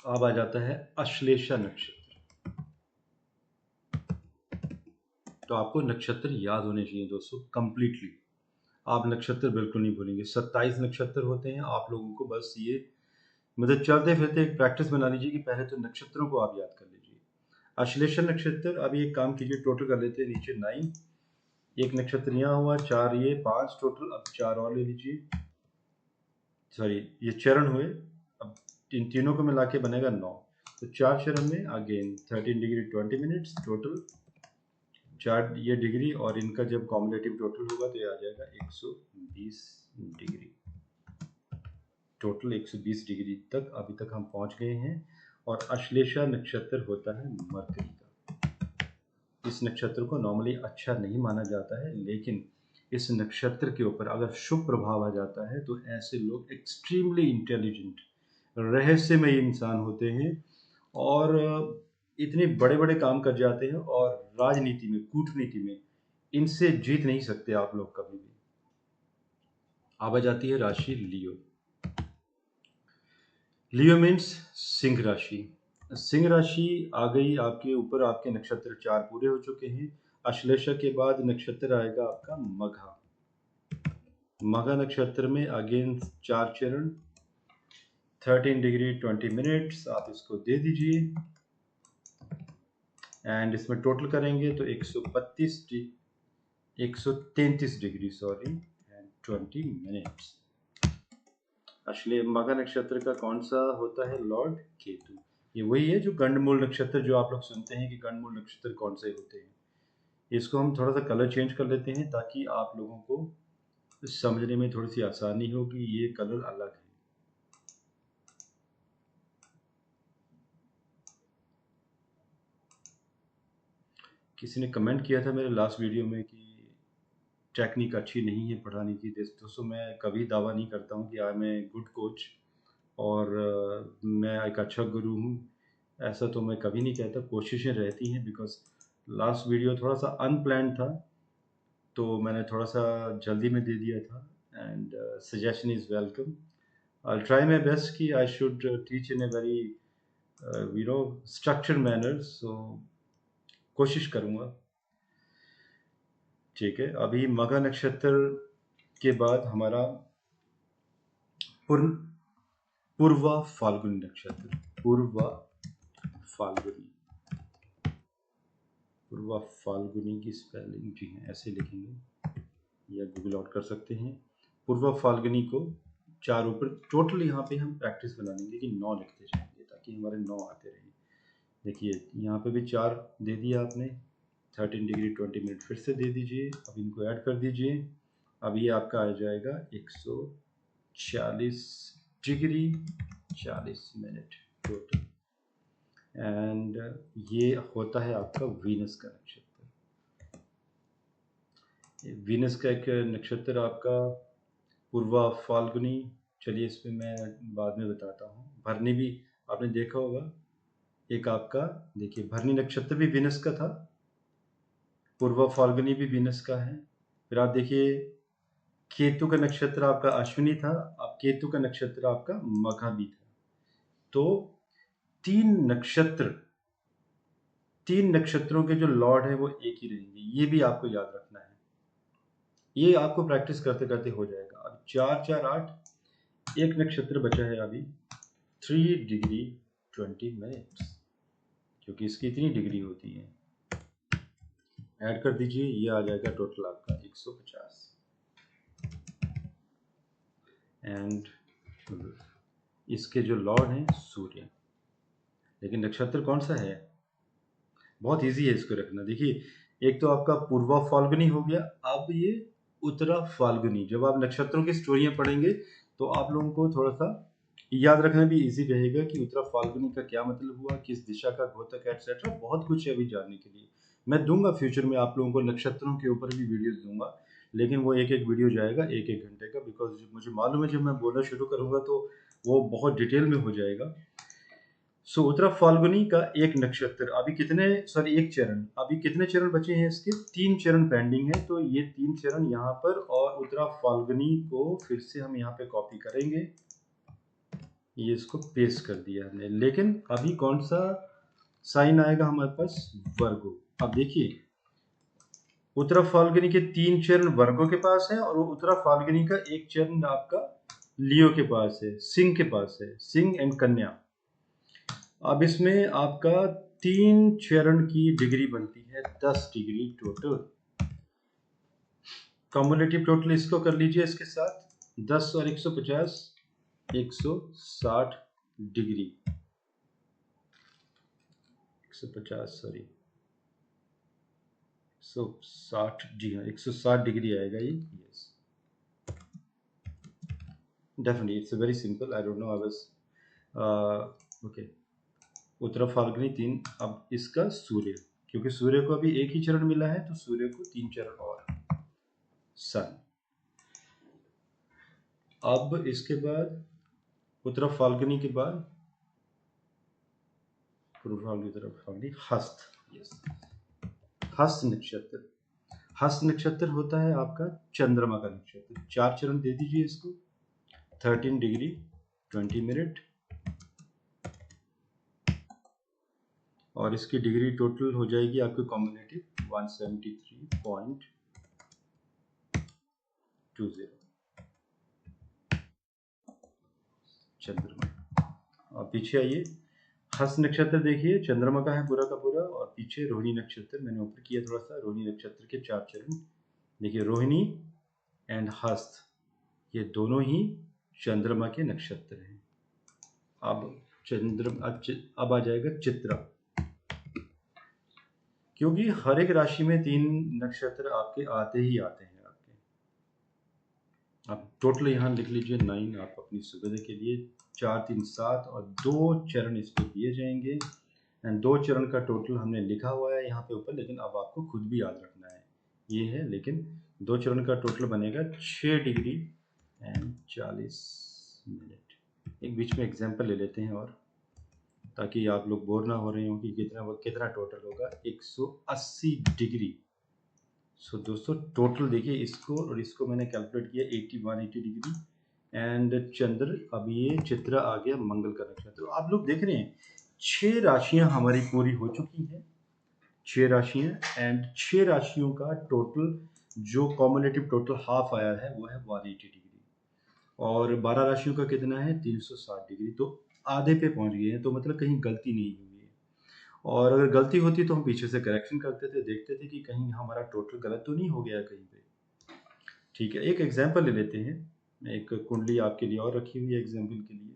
अब आ जाता है अश्लेषा नक्षत्र। तो आपको नक्षत्र याद होने चाहिए दोस्तों, कंप्लीटली। आप नक्षत्र बिल्कुल नहीं भूलेंगे। 27 नक्षत्र होते हैं। आप लोगों को बस ये मतलब चलते फिरते एक प्रैक्टिस बना लीजिए कि पहले तो नक्षत्रों को आप याद कर लीजिए। अश्लेषा नक्षत्र, अब ये काम कीजिए, टोटल कर लेते हैं नीचे 9। एक नक्षत्र यहाँ हुआ, 4 ये, 5 टोटल। अब 4 और ले लीजिए, सॉरी ये चरण हुए। अब इन तीनों को मिला के बनेगा 9। तो 4 चरण में अगेन 13 डिग्री 20 मिनट्स टोटल 4 ये डिग्री, और इनका जब कॉम्युलेटिव टोटल होगा तो ये आ जाएगा 120 डिग्री। टोटल 120 डिग्री तक अभी तक हम पहुंच गए हैं। और अश्लेषा नक्षत्र होता है मरकरी का। इस नक्षत्र को नॉर्मली अच्छा नहीं माना जाता है, लेकिन इस नक्षत्र के ऊपर अगर शुभ प्रभाव आ जाता है तो ऐसे लोग एक्सट्रीमली इंटेलिजेंट, रहस्यमय इंसान होते हैं, और इतने बड़े बड़े काम कर जाते हैं, और राजनीति में, कूटनीति में इनसे जीत नहीं सकते आप लोग कभी भी। अब आ जाती है राशि लियो। लियो मीन्स सिंह राशि। सिंह राशि आ गई आपके ऊपर, आपके नक्षत्र 4 पूरे हो चुके हैं। अश्लेषा के बाद नक्षत्र आएगा आपका मघा। मघा नक्षत्र में अगेन 4 चरण, 13 डिग्री 20 मिनट्स आप इसको दे दीजिए, एंड इसमें टोटल करेंगे तो 133 डिग्री सॉरी एंड 20 मिनट्स। असली मघा नक्षत्र का कौन सा होता है? लॉर्ड केतु। ये वही है जो गंडमूल नक्षत्र, जो आप लोग सुनते हैं कि गंडमूल नक्षत्र कौन से होते हैं। इसको हम थोड़ा सा कलर चेंज कर लेते हैं ताकि आप लोगों को समझने में थोड़ी सी आसानी हो कि ये कलर अलग है। किसी ने कमेंट किया था मेरे लास्ट वीडियो में कि टेक्निक अच्छी नहीं है पढ़ाने की। दोस्तों, मैं कभी दावा नहीं करता हूँ कि I am a good coach और मैं एक अच्छा गुरु हूँ, ऐसा तो मैं कभी नहीं कहता। कोशिशें रहती हैं, बिकॉज लास्ट वीडियो थोड़ा सा अनप्लान्ड था, तो मैंने थोड़ा सा जल्दी में दे दिया था, and suggestion is welcome. I try my best कि I should teach in a very structured manner, so कोशिश करूँगा। ठीक है, अभी मघा नक्षत्र के बाद हमारा पूर्वा फाल्गुनी नक्षत्र। पूर्वा फाल्गुनी, पूर्वा फाल्गुनी की स्पेलिंग जी है, ऐसे लिखेंगे या गूगल आउट कर सकते हैं। पूर्वा फाल्गुनी को 4 ऊपर, टोटल यहाँ पे हम प्रैक्टिस बना लेंगे कि 9 लिखते जाएंगे ताकि हमारे 9 आते रहें। देखिए यहाँ पे भी 4 दे दिया आपने, 13 डिग्री 20 मिनट फिर से दे दीजिए। अब इनको ऐड कर दीजिए, अब ये आपका आ जाएगा 140 डिग्री 40 मिनट टोटल। एंड ये होता है आपका वीनस का नक्षत्र। वीनस का एक नक्षत्र आपका पूर्वा फाल्गुनी। चलिए इस पर मैं बाद में बताता हूँ। भरनी भी आपने देखा होगा, एक आपका देखिए भरनी नक्षत्र भी वीनस का था, पूर्वा फाल्गुनी भी वीनस का है। फिर आप देखिए केतु का नक्षत्र आपका अश्विनी था, अब केतु का नक्षत्र आपका मघा भी था। तो 3 नक्षत्रों के जो लॉर्ड है वो एक ही रहेंगे, ये भी आपको याद रखना है। ये आपको प्रैक्टिस करते करते हो जाएगा। अब 4 4 8, एक नक्षत्र बचा है अभी 3 डिग्री 20 मिनट्स, क्योंकि इसकी इतनी डिग्री होती है। ऐड कर दीजिए, ये आ जाएगा टोटल आपका 150। एंड इसके जो लॉर्ड हैं सूर्य, लेकिन नक्षत्र कौन सा है? बहुत इजी है इसको रखना। देखिए एक तो आपका पूर्वा फाल्गुनी हो गया, अब ये उत्तरा फाल्गुनी। जब आप नक्षत्रों की स्टोरियां पढ़ेंगे तो आप लोगों को थोड़ा सा याद रखना भी इजी रहेगा कि उत्तरा फाल्गुनी का क्या मतलब हुआ, किस दिशा का घोतक, एटसेट्रा। बहुत कुछ है अभी जानने के लिए। मैं दूंगा फ्यूचर में आप लोगों को नक्षत्रों के ऊपर भी वीडियोस दूंगा, लेकिन वो एक एक वीडियो जाएगा 1 1 घंटे का, बिकॉज मुझे मालूम है जब मैं बोलना शुरू करूंगा तो वो बहुत डिटेल में हो जाएगा। सो उत्तरा फाल्गुनी का एक नक्षत्र, अभी कितने, सॉरी एक चरण, अभी कितने चरण बचे हैं इसके? 3 चरण पेंडिंग है। तो ये 3 चरण यहाँ पर, और उत्तरा फाल्गुनी को फिर से हम यहाँ पे कॉपी करेंगे। ये इसको पेस्ट कर दिया हमने, लेकिन अभी कौन सा साइन आएगा हमारे पास? वर्गो। अब देखिए उत्तरा फाल्गुनी के 3 चरण वर्गो के पास है, और उत्तरा फाल्गुनी का एक चरण आपका लियो के पास है, सिंह के पास है, सिंह एंड कन्या। अब इसमें आपका 3 चरण की डिग्री बनती है 10 डिग्री टोटल। कम्युलेटिव टोटल इसको कर लीजिए इसके साथ, 10 और 150 160 डिग्री, 150 सॉरी 160, जी हाँ 160 डिग्री आएगा ये। Yes, definitely it's very simple. I don't know, I was okay. Uttara Phalguni 3। अब इसका सूर्य, क्योंकि सूर्य को अभी एक ही चरण मिला है तो सूर्य को 3 चरण और। सन। अब इसके बाद उत्तरा फाल्गुनी के बाद पूर्व फाल्गुनी, उत्तरा फाल्गुनी, हस्त। यस, हस्त नक्षत्र। हस्त नक्षत्र होता है आपका चंद्रमा का नक्षत्र। 4 चरण दे दीजिए इसको। 13 डिग्री 20 मिनट, और इसकी डिग्री टोटल हो जाएगी आपकी कॉम्बिनेटिव 173.20 चंद्रमा। और पीछे आइए, हस्त नक्षत्र देखिए चंद्रमा का है पूरा का पूरा, और पीछे रोहिणी नक्षत्र मैंने ऊपर किया थोड़ा सा। रोहिणी नक्षत्र के 4 चरण देखिए, रोहिणी एंड हस्त, ये दोनों ही चंद्रमा के नक्षत्र हैं। अब आ जाएगा चित्रा, क्योंकि हर एक राशि में 3 नक्षत्र आपके आते ही आते हैं आपके। आप टोटल यहाँ लिख लीजिए 9, आप अपनी सुविधा के लिए। 4 3 7 और 2 चरण इसको दिए जाएंगे, एंड 2 चरण का टोटल हमने लिखा हुआ है यहाँ पे ऊपर, लेकिन अब आपको खुद भी याद रखना है ये है। लेकिन 2 चरण का टोटल बनेगा 6 डिग्री एंड 40 मिनट। एक बीच में एग्जाम्पल ले लेते हैं, और ताकि आप लोग बोर ना हो रहे हो कि कितना टोटल होगा। 180 डिग्री। सो दोस्तों टोटल देखिए इसको और इसको मैंने कैलकुलेट किया 180 डिग्री एंड चंद्र। अब ये चित्रा आ गया मंगल का नक्षत्र। तो आप लोग देख रहे हैं 6 राशियां हमारी पूरी हो चुकी हैं। 6 राशियां, एंड 6 राशियों का टोटल जो कॉम्युलेटिव टोटल हाफ आया है वो है 180 डिग्री, और 12 राशियों का कितना है 360 डिग्री। तो आधे पे पहुंच गए हैं, तो मतलब कहीं गलती नहीं हुई है। और अगर गलती होती तो हम पीछे से करेक्शन करते थे, देखते थे कि कहीं हमारा टोटल गलत तो नहीं हो गया कहीं पे। ठीक है, एक एग्जांपल ले लेते हैं। मैं एक कुंडली आपके लिए और रखी हुई है एग्जांपल के लिए।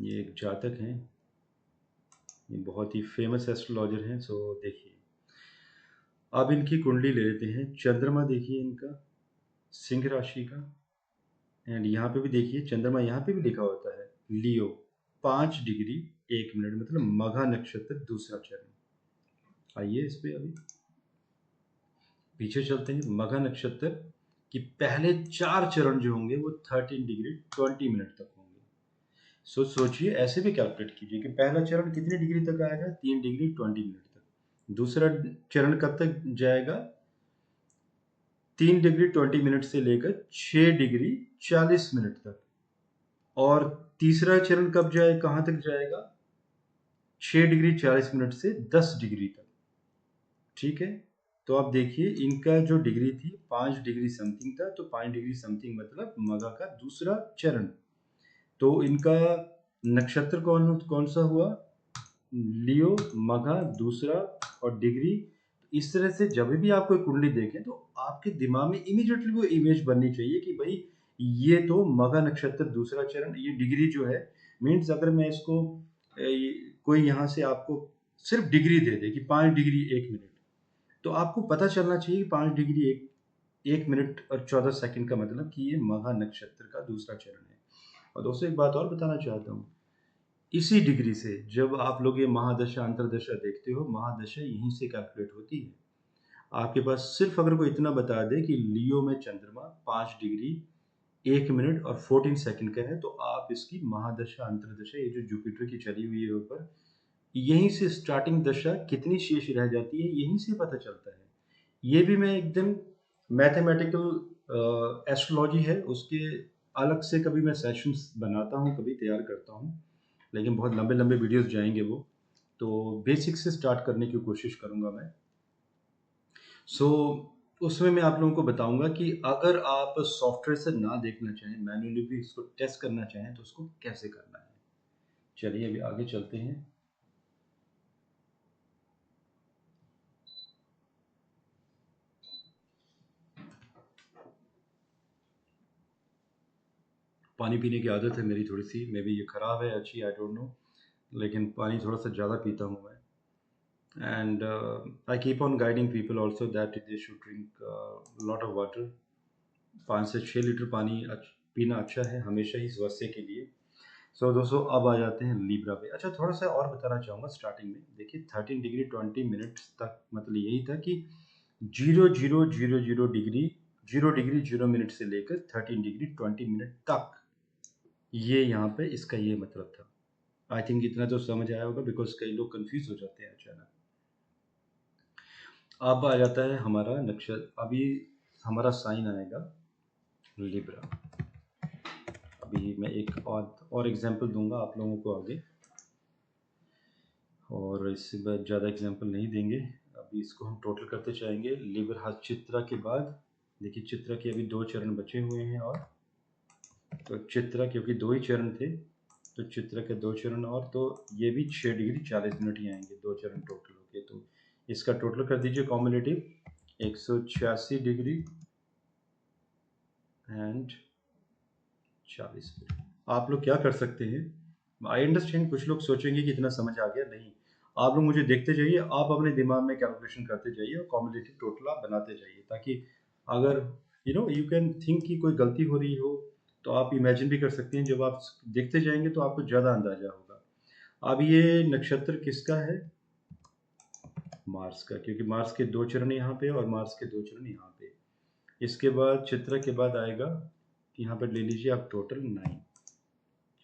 ये एक जातक हैं, ये बहुत ही फेमस एस्ट्रोलॉजर हैं। सो देखिए, अब इनकी कुंडली ले लेते हैं। चंद्रमा देखिए इनका सिंह राशि का, एंड यहाँ पे भी देखिए चंद्रमा यहाँ पे भी लिखा होता है लियो 5 डिग्री 1 मिनट, मतलब मघा नक्षत्र दूसरा चरण। आइए इस पे अभी पीछे चलते हैं। मघा नक्षत्र कि पहले 4 चरण जो होंगे वो 13 डिग्री 20 मिनट तक होंगे। सोचिए ऐसे भी कैलकुलेट कीजिए कि पहला चरण कितनी डिग्री तक आएगा 3 डिग्री 20 मिनट तक। दूसरा चरण कब तक जाएगा 3 डिग्री 20 मिनट से लेकर 6 डिग्री 40 मिनट तक। और तीसरा चरण कब जाए, कहां तक जाएगा 6 डिग्री 40 मिनट से 10 डिग्री तक। ठीक है, तो आप देखिए इनका जो डिग्री थी 5 डिग्री समथिंग था, तो 5 डिग्री समथिंग मतलब मघा का दूसरा चरण। तो इनका नक्षत्र कौन कौन सा हुआ, लियो मघा दूसरा, और डिग्री। इस तरह से जब भी आप कोई कुंडली देखें तो आपके दिमाग में इमीडिएटली वो इमेज बननी चाहिए कि भाई ये तो मघा नक्षत्र दूसरा चरण, ये डिग्री जो है मीन्स अगर मैं इसको कोई यहाँ से आपको सिर्फ डिग्री दे दे कि 5 डिग्री 1 मिनट, तो आपको पता चलना चाहिए कि 5 डिग्री 1 मिनट और 14 सेकंड का मतलब कि ये मघा नक्षत्र का दूसरा चरण है। और दोस्तों एक बात और बताना चाहता हूँ, इसी डिग्री से जब आप लोग ये महादशा अंतरदशा देखते हो, महादशा यहीं से कैलकुलेट होती है। आपके पास सिर्फ अगर कोई इतना बता दे कि लियो में चंद्रमा 5 डिग्री 1 मिनट और 14 सेकंड का है, तो आप इसकी महादशा अंतरदशा, ये जो जुपिटर की चली हुई है ऊपर, यहीं से स्टार्टिंग दशा कितनी शेष रह जाती है यहीं से पता चलता है। ये भी मैं एकदम मैथमेटिकल एस्ट्रोलॉजी है उसके अलग से कभी मैं सेशंस बनाता हूँ, कभी तैयार करता हूँ, लेकिन बहुत लंबे लंबे वीडियोस जाएंगे वो, तो बेसिक से स्टार्ट करने की कोशिश करूँगा मैं। सो उसमें मैं आप लोगों को बताऊंगा कि अगर आप सॉफ्टवेयर से ना देखना चाहें, मैन्युअली भी इसको टेस्ट करना चाहें, तो उसको कैसे करना है। चलिए अभी आगे चलते हैं। पानी पीने की आदत है मेरी थोड़ी सी, मे बी ये ख़राब है अच्छी, आई डोंट नो, लेकिन पानी थोड़ा सा ज़्यादा पीता हूँ मैं। And I keep on guiding people also that they should drink a lot of water. 5 से 6 लीटर पानी पीना अच्छा है हमेशा ही स्वास्थ्य के लिए। सो दोस्तों अब आ जाते हैं लिब्रा पे। अच्छा थोड़ा सा और बताना चाहूँगा स्टार्टिंग में, देखिए 13 डिग्री 20 मिनट्स तक मतलब यही था कि 0000 डिग्री 0 डिग्री 0 मिनट से लेकर 13 डिग्री 20 मिनट तक, ये यहाँ पे इसका ये मतलब था। आई थिंक इतना तो समझ आया होगा बिकॉज कई लोग कंफ्यूज हो जाते हैं अचानक। अब आ जाता है हमारा नक्षत्र, अभी हमारा साइन आएगा लिब्रा। अभी मैं एक और एग्जांपल दूंगा आप लोगों को आगे, और इससे ज़्यादा एग्जांपल नहीं देंगे। अभी इसको हम टोटल करते जाएंगे। लिब्रा चित्रा के बाद देखिए चित्रा के अभी 2 चरण बचे हुए हैं, और तो चित्रा क्योंकि 2 ही चरण थे तो चित्रा के 2 चरण, और तो ये भी 6 डिग्री 40 मिनट ही आएंगे, 2 चरण टोटल हो गए। तो इसका टोटल कर दीजिए कॉम्युलेटिव 186 डिग्री एंड 40 मिनट। आप लोग क्या कर सकते हैं, आई अंडरस्टैंड कुछ लोग सोचेंगे कि इतना समझ आ गया, नहीं, आप लोग मुझे देखते जाइए, आप अपने दिमाग में कैलकुलेशन करते जाइए और कॉम्युलेटिव टोटल आप बनाते जाइए, ताकि अगर यू कैन थिंक कि कोई गलती हो रही हो तो आप इमेजिन भी कर सकते हैं। जब आप देखते जाएंगे तो आपको ज़्यादा अंदाजा होगा। अब ये नक्षत्र किसका है, मार्स का, क्योंकि मार्स के 2 चरण यहाँ पे और मार्स के 2 चरण यहाँ पे। इसके बाद चित्रा के बाद आएगा, यहाँ पर ले लीजिए आप टोटल 9,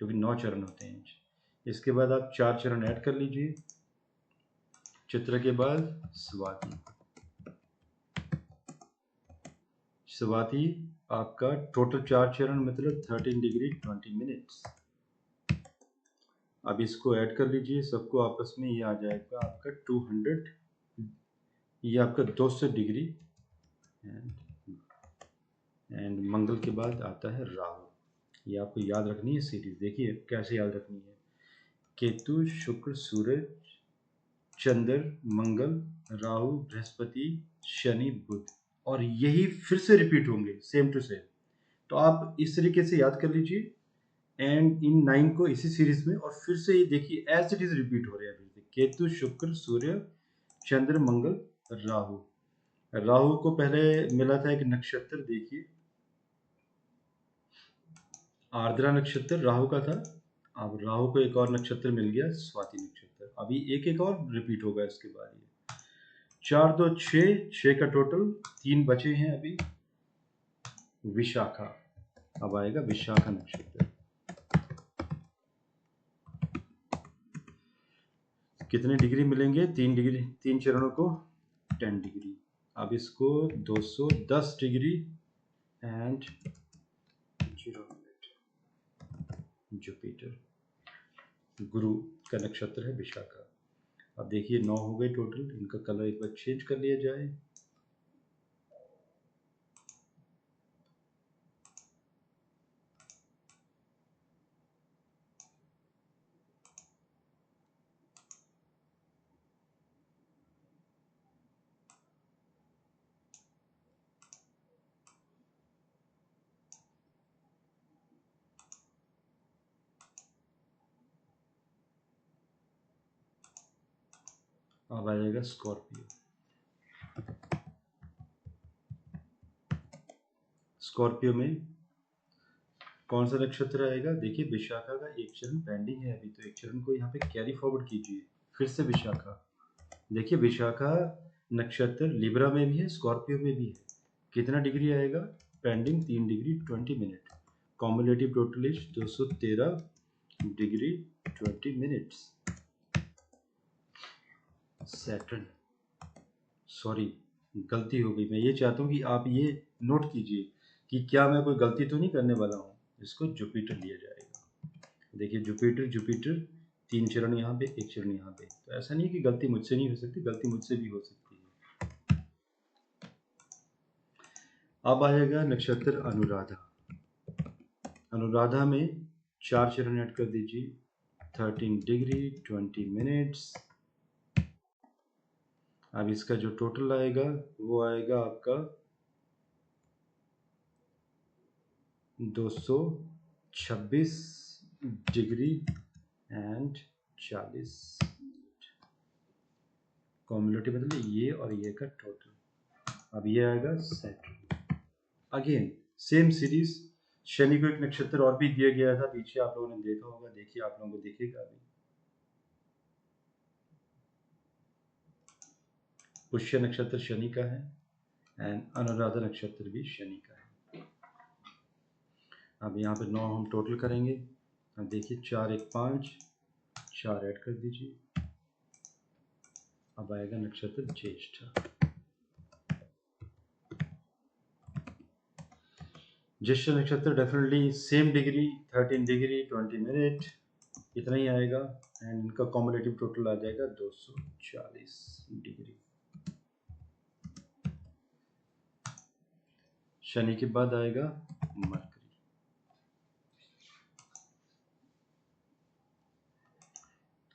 क्योंकि 9 चरण होते हैं। इसके बाद आप 4 चरण ऐड कर लीजिए। चित्र के बाद स्वाति, स्वाति आपका टोटल 4 चरण मतलब 13 डिग्री 20 मिनट्स। अब इसको ऐड कर लीजिए सबको आपस में, ये आ जाएगा आपका 200, ये आपका 200 डिग्री। एंड मंगल के बाद आता है राहु। ये आपको याद रखनी है सीरीज, देखिए कैसे याद रखनी है। केतु शुक्र सूरज चंद्र मंगल राहु बृहस्पति शनि बुध, और यही फिर से रिपीट होंगे सेम टू सेम। तो आप इस तरीके से याद कर लीजिए एंड इन 9 को इसी सीरीज में, और फिर से ये देखिए एज इट इज रिपीट हो रहे हैं। केतु शुक्र सूर्य चंद्र मंगल राहु। राहु को पहले मिला था एक नक्षत्र, देखिए आर्द्रा नक्षत्र राहु का था। अब राहु को एक और नक्षत्र मिल गया स्वाति नक्षत्र। अभी एक एक और रिपीट होगा इसके बाद। ये 4 2 6, 6 का टोटल, 3 बचे हैं अभी। विशाखा, अब आएगा विशाखा नक्षत्र। कितने डिग्री मिलेंगे, 3 डिग्री, 3 चरणों को 10 डिग्री। अब इसको 210 डिग्री एंड 0 मिनट। जुपिटर, गुरु का नक्षत्र है विशाखा। अब देखिए 9 हो गए टोटल, इनका कलर एक बार चेंज कर लिया जाए। अब आ जाएगा स्कॉर्पियो। स्कॉर्पियो में कौन सा नक्षत्र आएगा, देखिए विशाखा का 1 चरण पेंडिंग है अभी, तो 1 चरण को यहाँ पे कैरी फॉरवर्ड कीजिए। फिर से विशाखा, देखिए विशाखा नक्षत्र लिब्रा में भी है स्कॉर्पियो में भी है। कितना डिग्री आएगा, pending 3 degree 20 minute. Cumulative total is 213 degree 20 minutes. Saturn, sorry गलती हो गई, मैं ये चाहता हूँ कि आप ये नोट कीजिए कि क्या मैं कोई गलती तो नहीं करने वाला हूँ। इसको जुपिटर लिया जाएगा। देखिए जुपिटर, जुपिटर 3 चरण यहाँ पे 1 चरण यहाँ पे, तो ऐसा नहीं कि गलती मुझसे नहीं हो सकती, गलती मुझसे भी हो सकती है। अब आएगा नक्षत्र अनुराधा। अनुराधा में 4 चरण ऐड कर दीजिए, 13 डिग्री 20 मिनट्स। अब इसका जो टोटल आएगा वो आएगा आपका 226 डिग्री एंड 40। कॉम्युलेटिव मतलब ये और ये का टोटल। अब ये आएगा Saturn. Again same series. Shani को एक नक्षत्र और भी दिया गया था पीछे, आप लोगों ने देखा होगा, देखिए आप लोगों को दिखेगा अभी। पुष्य नक्षत्र शनि का है एंड अनुराधा नक्षत्र भी शनि का है। अब यहाँ पे 9 हम टोटल करेंगे। अब देखिए 4 1 5, 4 ऐड कर दीजिए। अब आएगा नक्षत्र ज्येष्ठा। ज्येष्ठ नक्षत्र definitely same degree 13 degree 20 minute इतना ही आएगा एंड इनका कॉम्युलेटिव टोटल आ जाएगा 240 डिग्री। शनि के बाद आएगा मरकरी।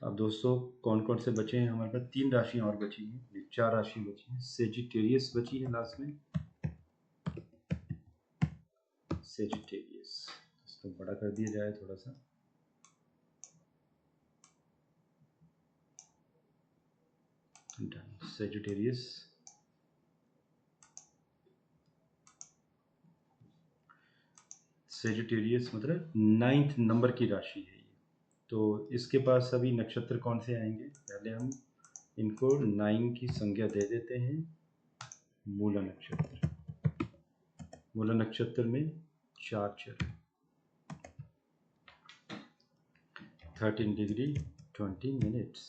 अब दोस्तों कौन कौन से बचे हैं हमारे पास? 3 राशियां और बची हैं, 4 राशि बची हैं। सेजिटेरियस बची है लास्ट में, सेजिटेरियस। इसको बड़ा कर दिया जाए थोड़ा सा। डन। सेजिटेरियस। सेजिटेरियस मतलब 9th नंबर की राशि है ये। तो इसके पास अभी नक्षत्र कौन से आएंगे? पहले हम इनको 9 की संज्ञा दे देते हैं। मूला नक्षत्र। मूला नक्षत्र में 4 चरण, 13 डिग्री 20 मिनट्स,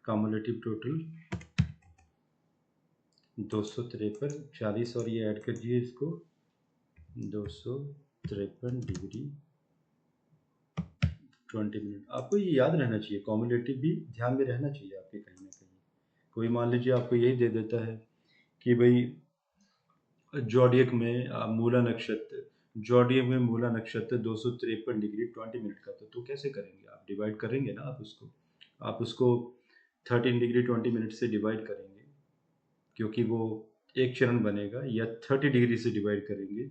कम्युलेटिव टोटल 253, 40 और ये ऐड कर दीजिए इसको, 253 डिग्री 20 मिनट। आपको ये याद रहना चाहिए, कॉम्युलेटिव भी ध्यान में रहना चाहिए आपके कहीं ना कहीं। कोई मान लीजिए आपको यही दे देता है कि भाई जॉडियक में मूला नक्षत्र, जॉडियक में मूला नक्षत्र 253 डिग्री 20 मिनट का, तो कैसे करेंगे आप? डिवाइड करेंगे ना आप उसको 13 डिग्री 20 मिनट से डिवाइड करेंगे, क्योंकि वो एक चरण बनेगा, या 30 डिग्री से डिवाइड करेंगे,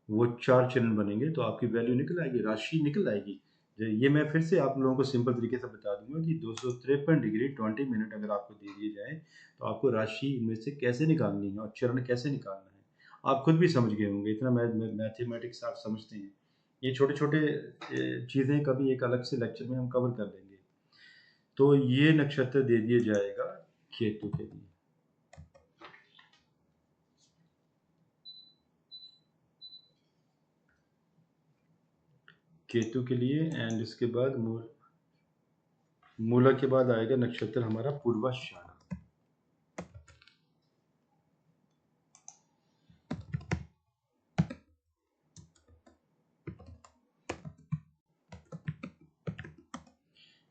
वो 4 चरण बनेंगे, तो आपकी वैल्यू निकल आएगी, राशि निकल आएगी। ये मैं फिर से आप लोगों को सिंपल तरीके से बता दूंगा कि 253 डिग्री 20 मिनट अगर आपको दे दिए जाए तो आपको राशि इनमें से कैसे निकालनी है और चरण कैसे निकालना है आप खुद भी समझ गए होंगे। इतना मैथमेटिक्स आप समझते हैं। ये छोटे छोटे चीज़ें कभी एक अलग से लेक्चर में हम कवर कर देंगे। तो ये नक्षत्र दे दिया जाएगा केतु के लिए। केतु के लिए एंड इसके बाद मूला के बाद आएगा नक्षत्र हमारा पूर्वाषाढ़ा।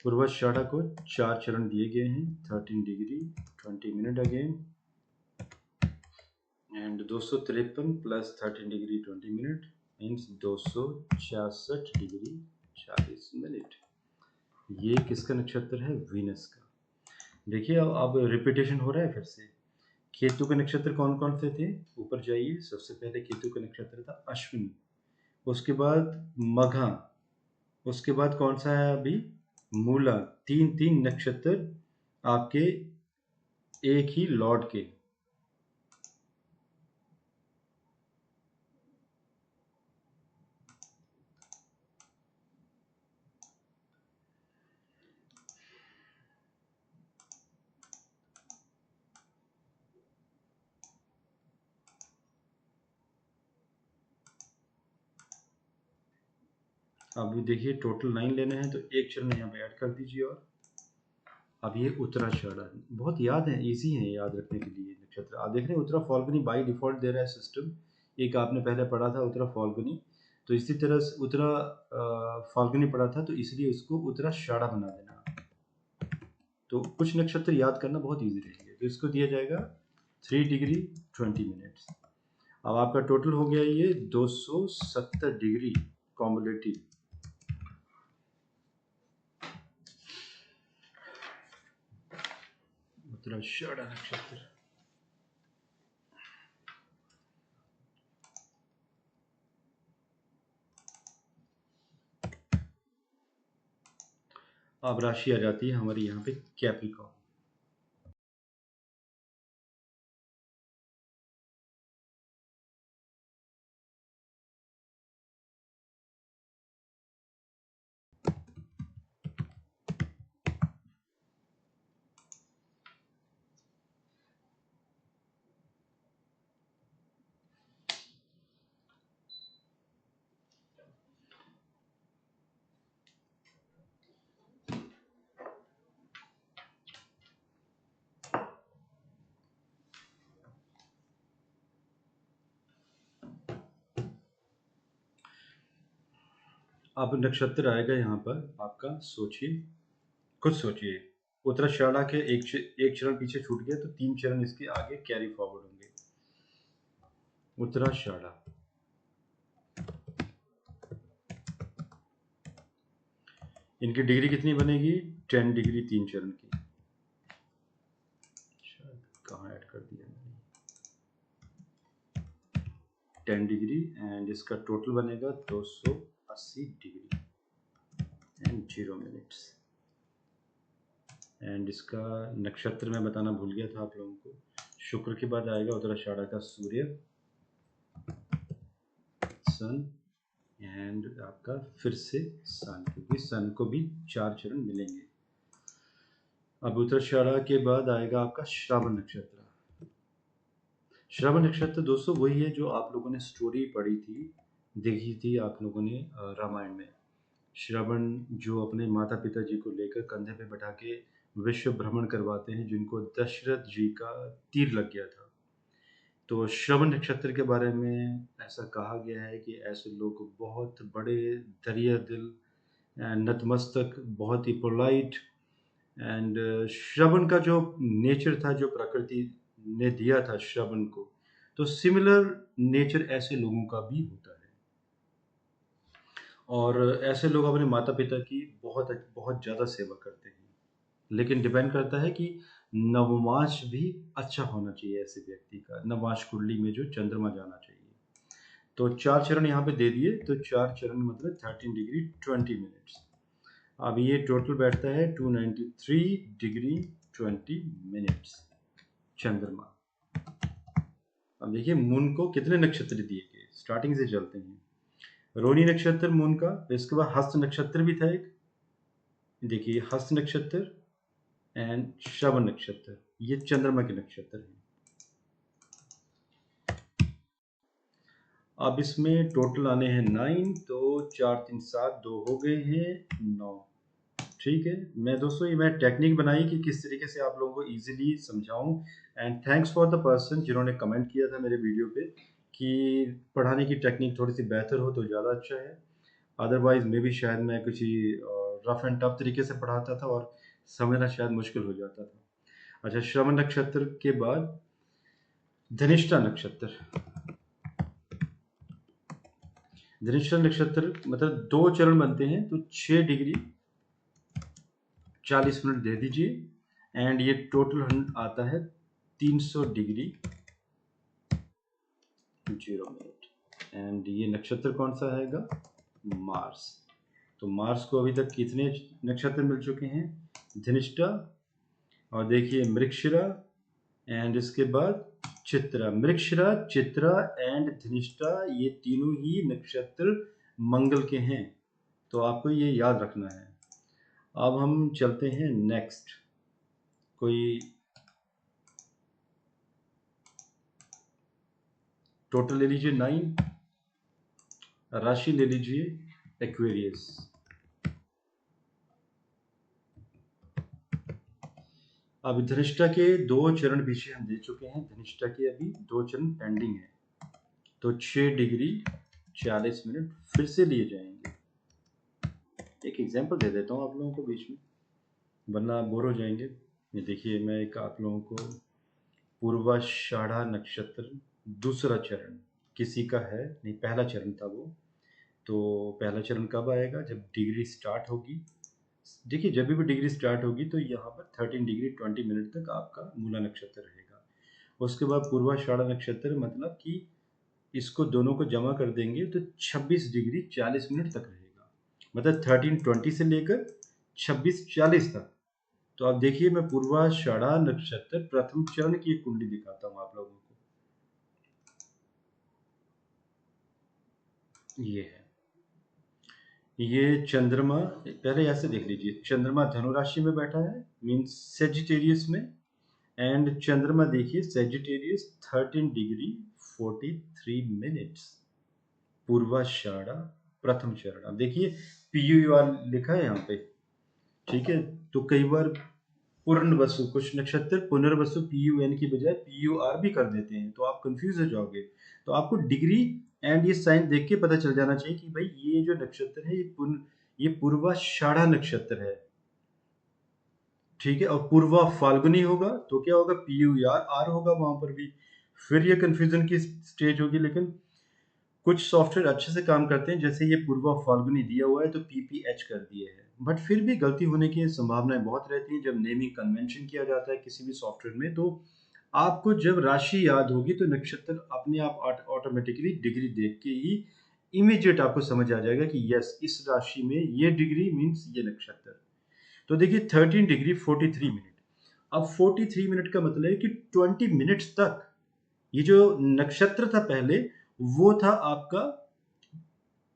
पूर्वाषाढ़ा को 4 चरण दिए गए हैं, 13 degree 20 minute again and 253 plus 13 degree 20 minute means 266 degree 40 minute. ये किसका नक्षत्र है? वीनस का। देखिए अब रिपीटेशन हो रहा है फिर से। केतु के नक्षत्र कौन कौन से थे? ऊपर जाइए, सबसे पहले केतु का नक्षत्र था अश्विनी, उसके बाद मघा, उसके बाद कौन सा है अभी? मूला। 3 नक्षत्र आपके एक ही लॉर्ड के। अब देखिए टोटल 9 लेने हैं तो एक चरण यहाँ पे ऐड कर दीजिए। और अब ये उत्तराषाढ़ा, बहुत याद है, इजी है याद रखने के लिए नक्षत्र। आप देख रहे हैं उत्तरा फाल्गुनी बाई डिफॉल्ट दे रहा है सिस्टम। एक आपने पहले पढ़ा था उत्तरा फाल्गुनी, तो इसी तरह से उत्तरा फाल्गुनी पढ़ा था, तो इसलिए इसको उत्तराषाढ़ा बना देना। तो कुछ नक्षत्र याद करना बहुत ईजी रहेगा। तो इसको दिया जाएगा 3 डिग्री 20 मिनट्स। अब आपका टोटल हो गया ये 270 डिग्री कॉम्युलेटिव। उत्तराषाढ़ा नक्षत्र। अब राशि आ जाती है हमारी यहाँ पे कैप्रिकॉर्न। अब नक्षत्र आएगा यहाँ पर आपका, सोचिए, खुद सोचिए। उत्तराषाढ़ा के एक चरण पीछे छूट गया तो 3 चरण इसके आगे कैरी फॉरवर्ड होंगे। उत्तराषाढ़ा, इनकी डिग्री कितनी बनेगी? 10 डिग्री 3 चरण की। शायद कहाँ ऐड कर दिया मैंने, 10 डिग्री एंड इसका टोटल बनेगा 280 डिग्री एंड 0 मिनट्स। एंड इसका नक्षत्र मैं बताना भूल गया था आप लोगों को। शुक्र के बाद आएगा उत्तराषाढ़ा का सूर्य, सन, एंड आपका फिर से सन, क्योंकि सन को भी 4 चरण मिलेंगे। अब उत्तराषाढ़ा के बाद आएगा आपका श्रावण नक्षत्र। श्रावण नक्षत्र दोस्तों वही है जो आप लोगों ने स्टोरी पढ़ी थी, देखी थी आप लोगों ने रामायण में। श्रावण जो अपने माता पिता जी को लेकर कंधे पे बैठा के विश्व भ्रमण करवाते हैं, जिनको दशरथ जी का तीर लग गया था। तो श्रवण नक्षत्र के बारे में ऐसा कहा गया है कि ऐसे लोग बहुत बड़े दरिया दिल, नतमस्तक, बहुत ही पोलाइट, एंड श्रवण का जो नेचर था, जो प्रकृति ने दिया था श्रवण को, तो सिमिलर नेचर ऐसे लोगों का भी होता है। और ऐसे लोग अपने माता पिता की बहुत बहुत ज़्यादा सेवा करते हैं। लेकिन डिपेंड करता है कि नवमांश भी अच्छा होना चाहिए ऐसे व्यक्ति का, नवमांश कुंडली में जो चंद्रमा जाना चाहिए। तो 4 चरण यहाँ पे दे दिए, तो 4 चरण मतलब 13 डिग्री 20 मिनट्स। अब ये टोटल बैठता है 293 डिग्री 20 मिनट्स चंद्रमा। अब देखिए मून को कितने नक्षत्र दिए गए, स्टार्टिंग से चलते हैं। रोहिणी नक्षत्र मून का, इसके बाद हस्त नक्षत्र भी था एक, देखिए हस्त नक्षत्र एंड श्रवण नक्षत्र, ये चंद्रमा के नक्षत्र हैं। अब इसमें टोटल आने हैं 9, तो 4 3 7 2 हो गए हैं 9। ठीक है, मैं दोस्तों ये मैं टेक्निक बनाई कि किस तरीके से आप लोगों को इजीली समझाऊं। And thanks for the person जिन्होंने कमेंट किया था मेरे वीडियो पे कि पढ़ाने की टेक्निक थोड़ी सी बेहतर हो तो ज़्यादा अच्छा है। अदरवाइज मे भी शायद मैं कुछ रफ एंड टफ तरीके से पढ़ाता था और समझना शायद मुश्किल हो जाता था। अच्छा, श्रवण नक्षत्र के बाद धनिष्ठा नक्षत्र। धनिष्ठा नक्षत्र मतलब 2 चरण बनते हैं, तो 6 डिग्री 40 मिनट दे दीजिए एंड ये टोटल आता है 300 डिग्री 0 मिनट। एंड ये नक्षत्र कौन सा हैगा? मार्स। तो मार्स को अभी तक कितने नक्षत्र मिल चुके हैं? धनिष्ठा, और देखिए मृगशिरा, एंड इसके बाद चित्रा। मृगशिरा, चित्रा एंड धनिष्ठा, ये तीनों ही नक्षत्र मंगल के हैं, तो आपको ये याद रखना है। अब हम चलते हैं नेक्स्ट, कोई टोटल ले लीजिए 9, राशि ले लीजिए एक्वेरियस। अब धनिष्ठा के 2 चरण पीछे हम दे चुके हैं, धनिष्ठा के अभी 2 चरण पेंडिंग है, तो 6 डिग्री 40 मिनट फिर से लिए जाएंगे। एक एग्जांपल दे देता हूँ आप लोगों को बीच में, वरना बोर हो जाएंगे। ये देखिए मैं एक आप लोगों को पूर्वाषाढ़ा नक्षत्र दूसरा चरण किसी का है नहीं, पहला चरण था वो। तो पहला चरण कब आएगा? जब डिग्री स्टार्ट होगी। देखिए जब भी डिग्री स्टार्ट होगी तो यहाँ पर 13 डिग्री 20 मिनट तक आपका मूला नक्षत्र रहेगा। उसके बाद पूर्वाषाढ़ा नक्षत्र मतलब कि इसको दोनों को जमा कर देंगे तो 26 डिग्री 40 मिनट तक रहेगा, मतलब 13:20 से लेकर 26:40 तक। तो आप देखिए मैं पूर्वाषाढ़ा नक्षत्र प्रथम चरण की कुंडली दिखाता हूँ आप लोगों को। ये है, ये चंद्रमा, पहले ऐसे देख लीजिए, चंद्रमा धनु राशि में बैठा है, मीन्स सेजिटेरियस में, एंड चंद्रमा देखिए सेजिटेरियस 13 डिग्री 43 मिनट्स पूर्वाषाढ़ा प्रथम चरण। अब देखिए PUR लिखा है यहाँ पे, ठीक है। तो कई बार पुनर्वसु, कुछ नक्षत्र पुनर्वसु PUN की बजाय PUR भी कर देते हैं, तो आप कंफ्यूज हो जाओगे। तो आपको डिग्री एंड ये साइन देख के पता चल जाना चाहिए कि भाई ये जो नक्षत्र है ये पूर्वाषाढ़ा नक्षत्र है, ठीक है। और पूर्वा फाल्गुनी होगा तो क्या होगा, PUR आर होगा वहां पर भी। फिर ये कंफ्यूजन की स्टेज होगी, लेकिन कुछ सॉफ्टवेयर अच्छे से काम करते हैं, जैसे ये पूर्वा फाल्गुनी दिया हुआ है तो PPH कर दिए है, बट फिर भी गलती होने की संभावनाएं बहुत रहती हैं जब नेमिंग कन्वेंशन किया जाता है किसी भी सॉफ्टवेयर में। तो आपको जब राशि याद होगी तो नक्षत्र अपने आप ऑटोमेटिकली डिग्री देख के ही इमीडिएट आपको समझ आ जाएगा कि यस इस राशि में ये डिग्री मीन्स ये नक्षत्र। तो देखिए 13 डिग्री 43 मिनट। अब 43 मिनट का मतलब है कि 20 मिनट्स तक ये जो नक्षत्र था पहले वो था आपका,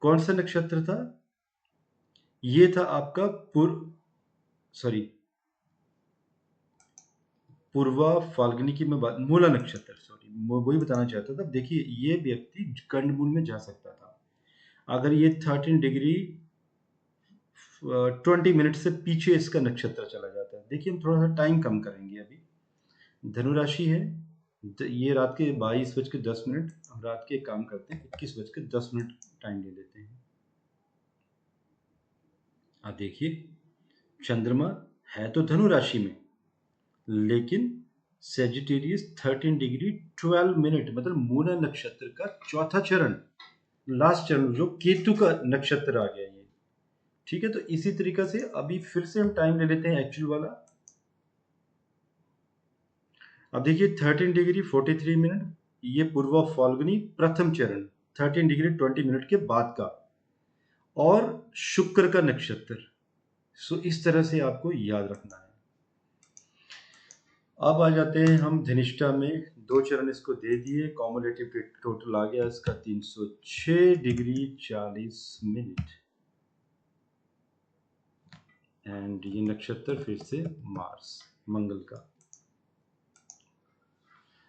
कौन सा नक्षत्र था, ये था आपका पूर्वा फाल्गुनी की मैं बात, मूला नक्षत्र, सॉरी वही बताना चाहता था। देखिए ये व्यक्ति कंडमूल में जा सकता था अगर ये 13 डिग्री 20 मिनट से पीछे इसका नक्षत्र चला जाता है। देखिए हम थोड़ा सा टाइम कम करेंगे अभी। धनु राशि है, ये रात के 22:10, हम रात के काम करते हैं 21:10 टाइम ले लेते हैं। अब देखिए चंद्रमा है तो धनु राशि में, लेकिन सेजिटेरियस 13 डिग्री 12 मिनट, मतलब मूला नक्षत्र का चौथा चरण, लास्ट चरण जो केतु का नक्षत्र आ गया ये, ठीक है। तो इसी तरीका से अभी फिर से हम टाइम ले लेते हैं एक्चुअल वाला। अब देखिए 13 डिग्री 43 मिनट, ये पूर्वा फाल्गुनी प्रथम चरण 13 डिग्री 20 मिनट के बाद का, और शुक्र का नक्षत्र। सो इस तरह से आपको याद रखना है। अब आ जाते हैं हम धनिष्ठा में, 2 चरण इसको दे दिए, कॉमुलेटिव टोटल आ गया इसका 306 डिग्री 40 मिनट। एंड ये नक्षत्र फिर से मार्स, मंगल का।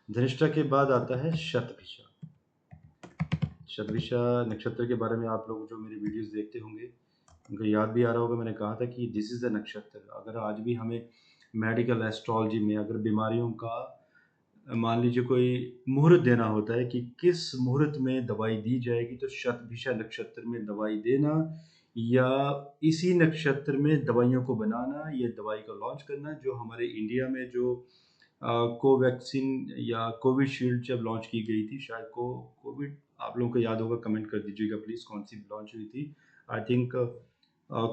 धनिष्ठा के बाद आता है शतभिषा। शतभिषा नक्षत्र के बारे में आप लोग जो मेरी वीडियोस देखते होंगे उनको याद भी आ रहा होगा, मैंने कहा था कि दिस इज द नक्षत्र। अगर आज भी हमें मेडिकल एस्ट्रोलॉजी में अगर बीमारियों का मान लीजिए कोई मुहूर्त देना होता है कि किस मुहूर्त में दवाई दी जाएगी, तो शतभिषा नक्षत्र में दवाई देना या इसी नक्षत्र में दवाइयों को बनाना या दवाई को लॉन्च करना। जो हमारे इंडिया में जो कोवैक्सीन या कोविशील्ड जब लॉन्च की गई थी, शायद कोविड, आप लोगों को याद होगा कमेंट कर दीजिएगा प्लीज़ कौन सी लॉन्च हुई थी। आई थिंक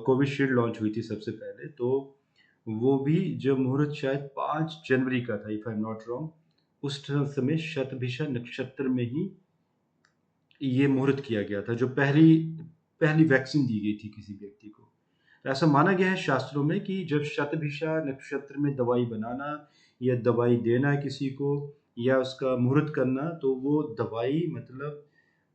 कोविशील्ड लॉन्च हुई थी सबसे पहले। तो वो भी जब मुहूर्त शायद 5 जनवरी का था, if I am not wrong, उस समय शतभिषा नक्षत्र में ही ये मुहूर्त किया गया था, जो पहली पहली वैक्सीन दी गई थी किसी व्यक्ति को। तो ऐसा माना गया है शास्त्रों में कि जब शतभिषा नक्षत्र में दवाई बनाना या दवाई देना है किसी को या उसका मुहूर्त करना, तो वो दवाई मतलब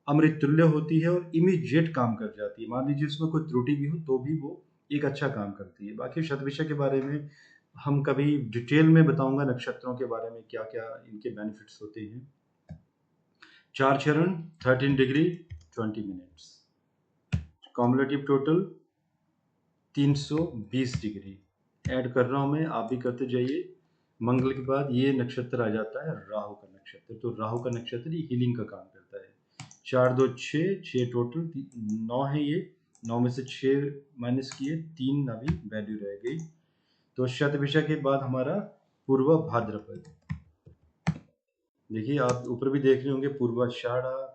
अमृत तुल्य होती है और इमीडिएट काम कर जाती है। मान लीजिए उसमें कोई त्रुटि भी हो तो भी वो एक अच्छा काम करती है। बाकी शतभिषा के बारे में हम कभी डिटेल में बताऊंगा, नक्षत्रों के बारे में क्या क्या इनके बेनिफिट्स होते हैं। 4 चरण 13 degree 20 minutes, cumulative total 320 degree. Add कर रहा हूं मैं, आप भी करते जाइए। मंगल के बाद ये नक्षत्र आ जाता है राहु का नक्षत्र। तो राहु का नक्षत्र ये हीलिंग का काम करता है। 4 2 6 टोटल 9 है ये, 9 में से 6 माइनस किए, 3 अभी वैल्यू रह गई। तो शतभिषा के बाद हमारा पूर्व भाद्रपद। देखिए आप ऊपर भी देख रहे होंगे पूर्वाषाढ़ा,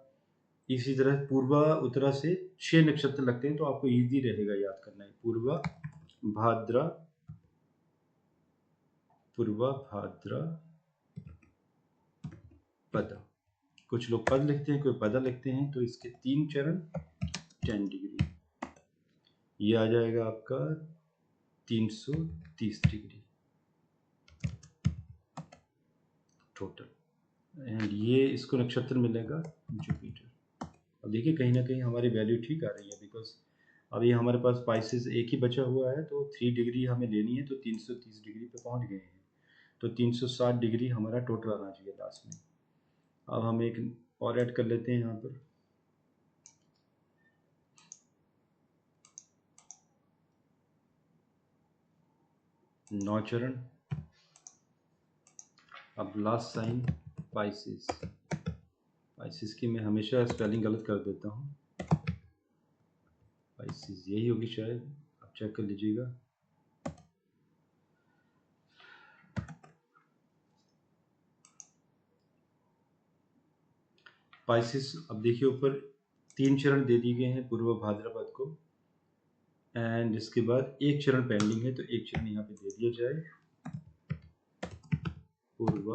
इसी तरह पूर्वा उत्तरा से 6 नक्षत्र लगते हैं, तो आपको इजी रहेगा याद करना है। पूर्वा भाद्रा, पूर्वा भाद्रा पद। कुछ लोग पद लिखते हैं, कोई पदा लिखते हैं। तो इसके 3 चरण 10 डिग्री, ये आ जाएगा आपका 330 डिग्री टोटल। एंड ये इसको नक्षत्र मिलेगा जुपिटर। अब देखिए कहीं ना कहीं हमारी वैल्यू ठीक आ रही है, बिकॉज अभी हमारे पास स्पाइसेस एक ही बचा हुआ है, तो 3 डिग्री हमें लेनी है, तो 330 डिग्री पे पहुंच गए हैं। तो 360 डिग्री हमारा टोटल आना चाहिए लास्ट में। अब हम एक और ऐड कर लेते हैं यहाँ पर। नौ चरण। अब लास्ट साइन स्पाइसेस, पाइसिस की मैं हमेशा स्पेलिंग गलत कर देता हूँ। पाइसिस यही होगी शायद, आप चेक कर लीजिएगा। पाइसिस, अब देखिए ऊपर 3 चरण दे दिए गए हैं पूर्व भाद्रपद को, एंड इसके बाद एक चरण पेंडिंग है, तो एक चरण यहाँ पे दे दिया जाए, पूर्व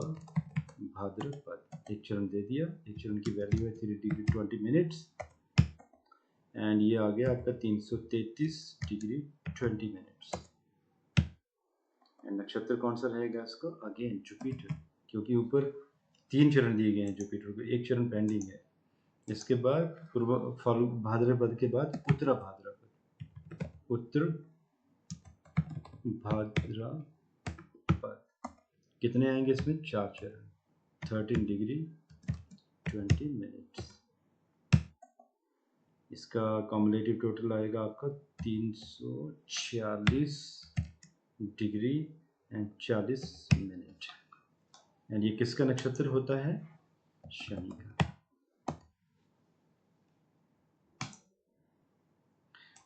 भाद्रपद। एक चरण दे दिया, एक चरण की वैल्यू है 3 डिग्री 20 मिनट्स, एंड ये आ गया आपका 333 डिग्री 20 मिनट्स। एंड नक्षत्र कौन सा रहेगा इसका? अगेन जुपिटर, क्योंकि ऊपर 3 चरण दिए गए हैं जुपिटर को, एक चरण पेंडिंग है। इसके बाद पूर्व भाद्रपद के बाद उत्तरा भाद्रपद, उत्तर भाद्रपद कितने आएंगे इसमें? 4 चरण, 13 डिग्री 20 मिनट्स। इसका कॉम्युलेटिव टोटल आएगा आपका 346 डिग्री एंड 40 मिनट। एंड ये किसका नक्षत्र होता है? शनि का।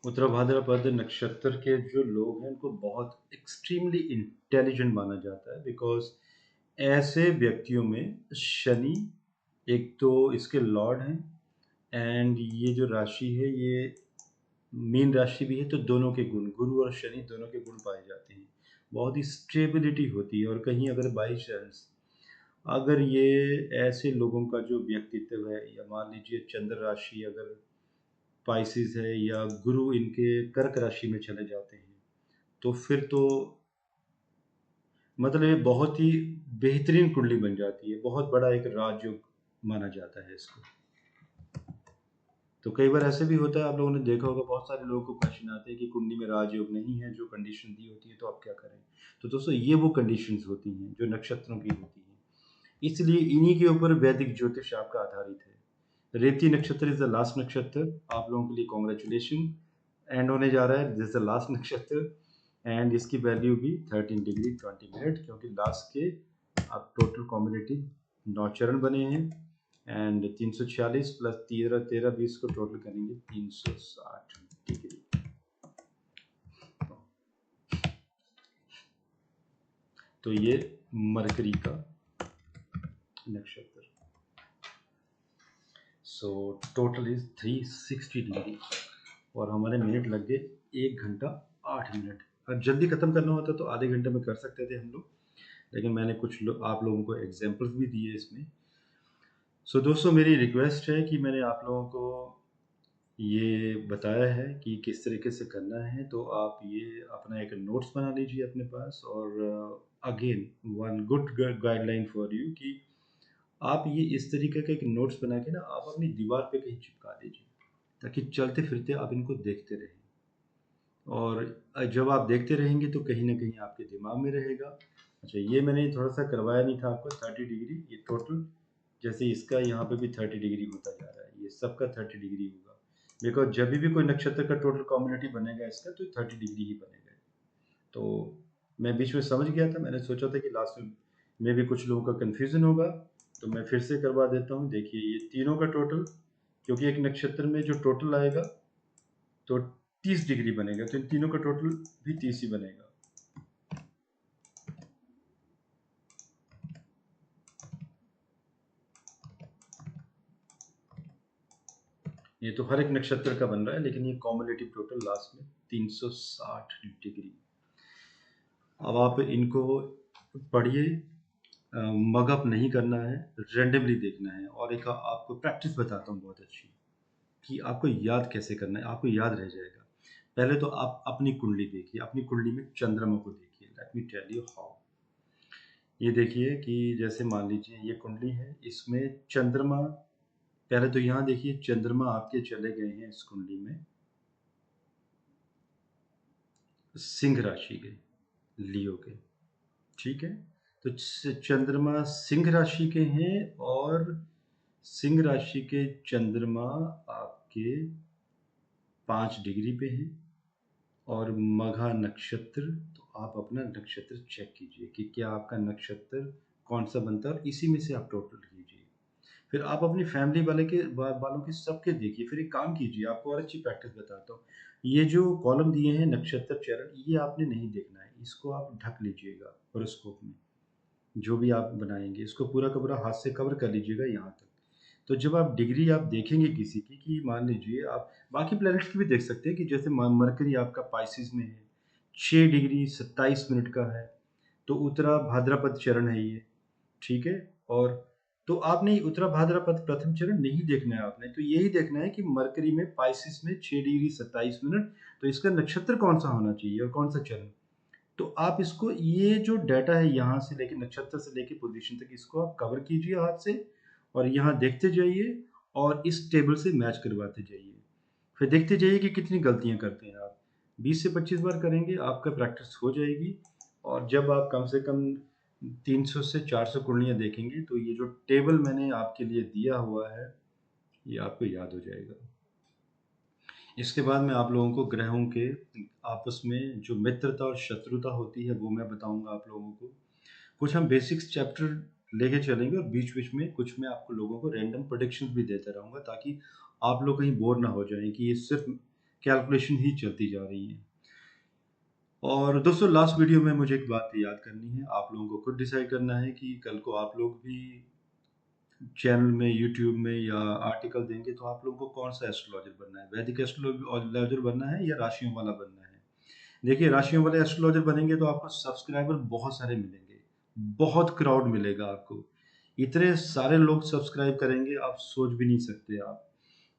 उत्तरा भाद्रपद नक्षत्र के जो लोग हैं उनको बहुत एक्सट्रीमली इंटेलिजेंट माना जाता है, बिकॉज ऐसे व्यक्तियों में शनि एक तो इसके लॉर्ड हैं, एंड ये जो राशि है ये मीन राशि भी है, तो दोनों के गुण, गुरु और शनि दोनों के गुण पाए जाते हैं। बहुत ही स्टेबिलिटी होती है, और कहीं अगर बाई चांस अगर ये ऐसे लोगों का जो व्यक्तित्व है, या मान लीजिए चंद्र राशि अगर पाइसिस है या गुरु इनके कर्क राशि में चले जाते हैं, तो फिर तो मतलब ये बहुत ही बेहतरीन कुंडली बन जाती है, बहुत बड़ा एक राजयोग माना जाता है इसको। तो कई बार ऐसे भी होता है, आप लोगों ने देखा होगा, बहुत सारे लोगों को क्वेश्चन आते हैं कि कुंडली में राजयोग नहीं है, जो कंडीशन दी होती है, तो आप क्या करें? तो दोस्तों ये वो कंडीशंस होती हैं जो नक्षत्रों की होती हैं, इसलिए इन्हीं के ऊपर वैदिक ज्योतिष आपका आधारित है। रेवती नक्षत्र इज द लास्ट नक्षत्र, आप लोगों के लिए कॉन्ग्रेचुलेशन, एंड होने जा रहा है, दिस इज द लास्ट नक्षत्र, एंड इसकी वैल्यू भी 13 डिग्री 20 मिनट, क्योंकि लास्ट के आप टोटल कॉम्बिनेटिव 9 चरण बने हैं, एंड 346 प्लस 13 13 20 को टोटल करेंगे 360 डिग्री। तो ये मरकरी का नक्षत्र। सो टोटल इज 360 डिग्री, और हमारे मिनट लग गए 1 घंटा 8 मिनट। अब जल्दी खत्म करना होता तो आधे घंटे में कर सकते थे हम लोग, लेकिन मैंने कुछ आप लोगों को एग्जाम्पल्स भी दिए इसमें। सो दोस्तों मेरी रिक्वेस्ट है कि मैंने आप लोगों को ये बताया है कि किस तरीके से करना है, तो आप ये अपना एक नोट्स बना लीजिए अपने पास, और again one good guideline for you कि आप ये इस तरीके का एक नोट्स बना के ना आप अपनी दीवार पे कहीं चिपका दीजिए, ताकि चलते फिरते आप इनको देखते रहें, और जब आप देखते रहेंगे तो कहीं ना कहीं आपके दिमाग में रहेगा। अच्छा, ये मैंने थोड़ा सा करवाया नहीं था आपको, 30 डिग्री ये टोटल, जैसे इसका यहाँ पे भी 30 डिग्री होता जा रहा है, ये सबका 30 डिग्री होगा, बिकॉज जब भी कोई नक्षत्र का टोटल कॉम्बिनेटिव बनेगा इसका, तो 30 डिग्री ही बनेगा। तो मैं बीच में समझ गया था, मैंने सोचा था कि लास्ट में भी कुछ लोगों का कन्फ्यूज़न होगा, तो मैं फिर से करवा देता हूँ। देखिए ये तीनों का टोटल, क्योंकि एक नक्षत्र में जो टोटल आएगा तो 30 डिग्री बनेगा, तो इन तीनों का टोटल भी 30 ही बनेगा। ये तो हर एक नक्षत्र का बन रहा है, लेकिन ये कॉम्युलेटिव टोटल लास्ट में 360 डिग्री। अब आप इनको पढ़िए, मग अप नहीं करना है, रेंडमली देखना है, और एक आपको प्रैक्टिस बताता हूँ बहुत अच्छी, कि आपको याद कैसे करना है, आपको याद रह जाएगा। पहले तो आप अपनी कुंडली देखिए, अपनी कुंडली में चंद्रमा को देखिए। Let me tell you how. ये देखिए कि जैसे मान लीजिए ये कुंडली है, इसमें चंद्रमा, पहले तो यहाँ देखिए चंद्रमा आपके चले गए हैं इस कुंडली में सिंह राशि के, लियो के, ठीक है। तो चंद्रमा सिंह राशि के हैं, और सिंह राशि के चंद्रमा आपके 5 डिग्री पे हैं, और मघा नक्षत्र, तो आप अपना नक्षत्र चेक कीजिए कि क्या आपका नक्षत्र कौन सा बनता है, और इसी में से आप टोटल कीजिए। फिर आप अपनी फैमिली वालों के सबके देखिए। फिर एक काम कीजिए, आपको और अच्छी प्रैक्टिस बताता हूँ। ये जो कॉलम दिए हैं नक्षत्र चरण, ये आपने नहीं देखना है, इसको आप ढक लीजिएगा होरोस्कोप में। जो भी आप बनाएँगे, इसको पूरा का पूरा हाथ से कवर कर लीजिएगा यहाँ तक। तो जब आप डिग्री आप देखेंगे किसी की, कि मान लीजिए आप बाकी प्लैनेट्स की भी देख सकते हैं, कि जैसे मरकरी आपका पाइसेस में है, 6 डिग्री 27 मिनट का है, तो उत्तरा भाद्रपद चरण है ये, ठीक है? और तो आपने उत्तरा भाद्रपद प्रथम चरण नहीं देखना है आपने, तो यही देखना है कि मरकरी में पाइसेस में 6 डिग्री 27 मिनट, तो इसका नक्षत्र कौन-सा होना चाहिए और कौन-सा चरण। तो आप इसको, ये जो डाटा है यहाँ से लेके नक्षत्र से लेके पोजीशन तक, इसको आप कवर कीजिए हाथ से और यहाँ देखते जाइए और इस टेबल से मैच करवाते जाइए। फिर देखते जाइए कि कितनी गलतियाँ करते हैं आप। 20 से 25 बार करेंगे, आपका प्रैक्टिस हो जाएगी। और जब आप कम से कम 300 से 400 कुंडलियाँ देखेंगे, तो ये जो टेबल मैंने आपके लिए दिया हुआ है, ये आपको याद हो जाएगा। इसके बाद मैं आप लोगों को ग्रहों के आपस में जो मित्रता और शत्रुता होती है, वो मैं बताऊँगा आप लोगों को। कुछ हम बेसिक्स चैप्टर लेके चलेंगे और बीच-बीच में कुछ मैं आपको लोगों को रैंडम प्रेडिक्शंस भी देता रहूँगा, ताकि आप लोग कहीं बोर ना हो जाएँ कि ये सिर्फ़ कैलकुलेशन ही चलती जा रही है। और दोस्तों, लास्ट वीडियो में मुझे एक बात याद करनी है, आप लोगों को खुद डिसाइड करना है कि कल को आप लोग भी चैनल में, यूट्यूब में या आर्टिकल देंगे, तो आप लोगों को कौन-सा एस्ट्रोलॉजर बनना है? वैदिक एस्ट्रोलॉजर बनना है या राशियों वाला बनना है? देखिए, राशियों वाले एस्ट्रोलॉजर बनेंगे तो आपको सब्सक्राइबर बहुत सारे मिलेंगे, बहुत क्राउड मिलेगा आपको। इतने सारे लोग सब्सक्राइब करेंगे, आप सोच भी नहीं सकते आप।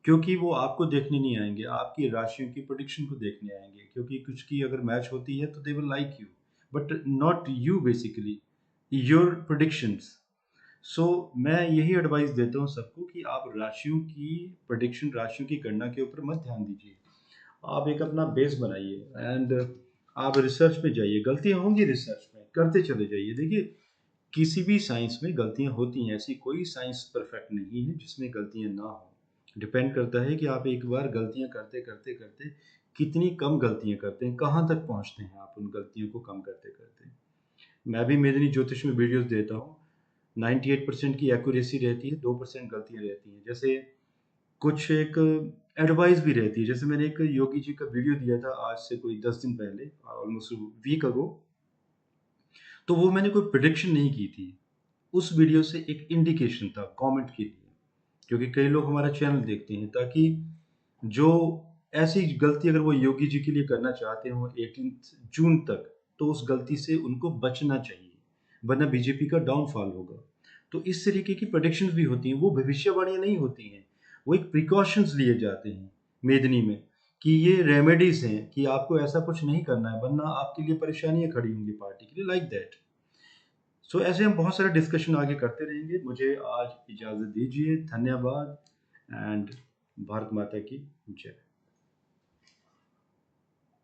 क्योंकि वो आपको देखने नहीं आएँगे, आपकी राशियों की प्रेडिक्शन को देखने आएँगे, क्योंकि कुछ की अगर मैच होती है तो they will like you, but not you basically, your predictions. So मैं यही एडवाइस देता हूँ सबको कि आप राशियों की प्रेडिक्शन, राशियों की गणना के ऊपर मत ध्यान दीजिए। आप एक अपना बेस बनाइए एंड आप रिसर्च पे जाइए। गलतियाँ होंगी रिसर्च में, करते चले जाइए। देखिए, किसी भी साइंस में गलतियाँ होती हैं, ऐसी कोई साइंस परफेक्ट नहीं है जिसमें गलतियाँ ना हो। डिपेंड करता है कि आप एक बार गलतियाँ करते कितनी कम गलतियाँ करते हैं, कहाँ तक पहुँचते हैं आप उन गलतियों को कम करते। मैं भी मेदिनी ज्योतिष में वीडियोज़ देता हूँ, 98% की एक्यूरेसी रहती है, 2% गलतियाँ रहती हैं। जैसे कुछ एक एडवाइस भी रहती है, जैसे मैंने एक योगी जी का वीडियो दिया था आज से कोई 10 दिन पहले, ऑलमोस्ट वीक अगो, तो वो मैंने कोई प्रेडिक्शन नहीं की थी। उस वीडियो से एक इंडिकेशन था कमेंट के लिए, क्योंकि कई लोग हमारा चैनल देखते हैं, ताकि जो ऐसी गलती अगर वो योगी जी के लिए करना चाहते हो 18 जून तक, तो उस गलती से उनको बचना चाहिए, वरना बीजेपी का डाउनफॉल होगा। तो इस तरीके की प्रेडिक्शंस भी होती हैं, वो भविष्यवाणियां नहीं होती हैं, वो एक प्रिकॉशंस लिए जाते हैं मेदनी में, कि ये रेमेडीज हैं कि आपको ऐसा कुछ नहीं करना है, वरना आपके लिए परेशानियां खड़ी होंगी पार्टी के लिए, लाइक दैट। सो ऐसे हम बहुत सारे डिस्कशन आगे करते रहेंगे। मुझे आज इजाज़त दीजिए, धन्यवाद एंड भारत माता की जय।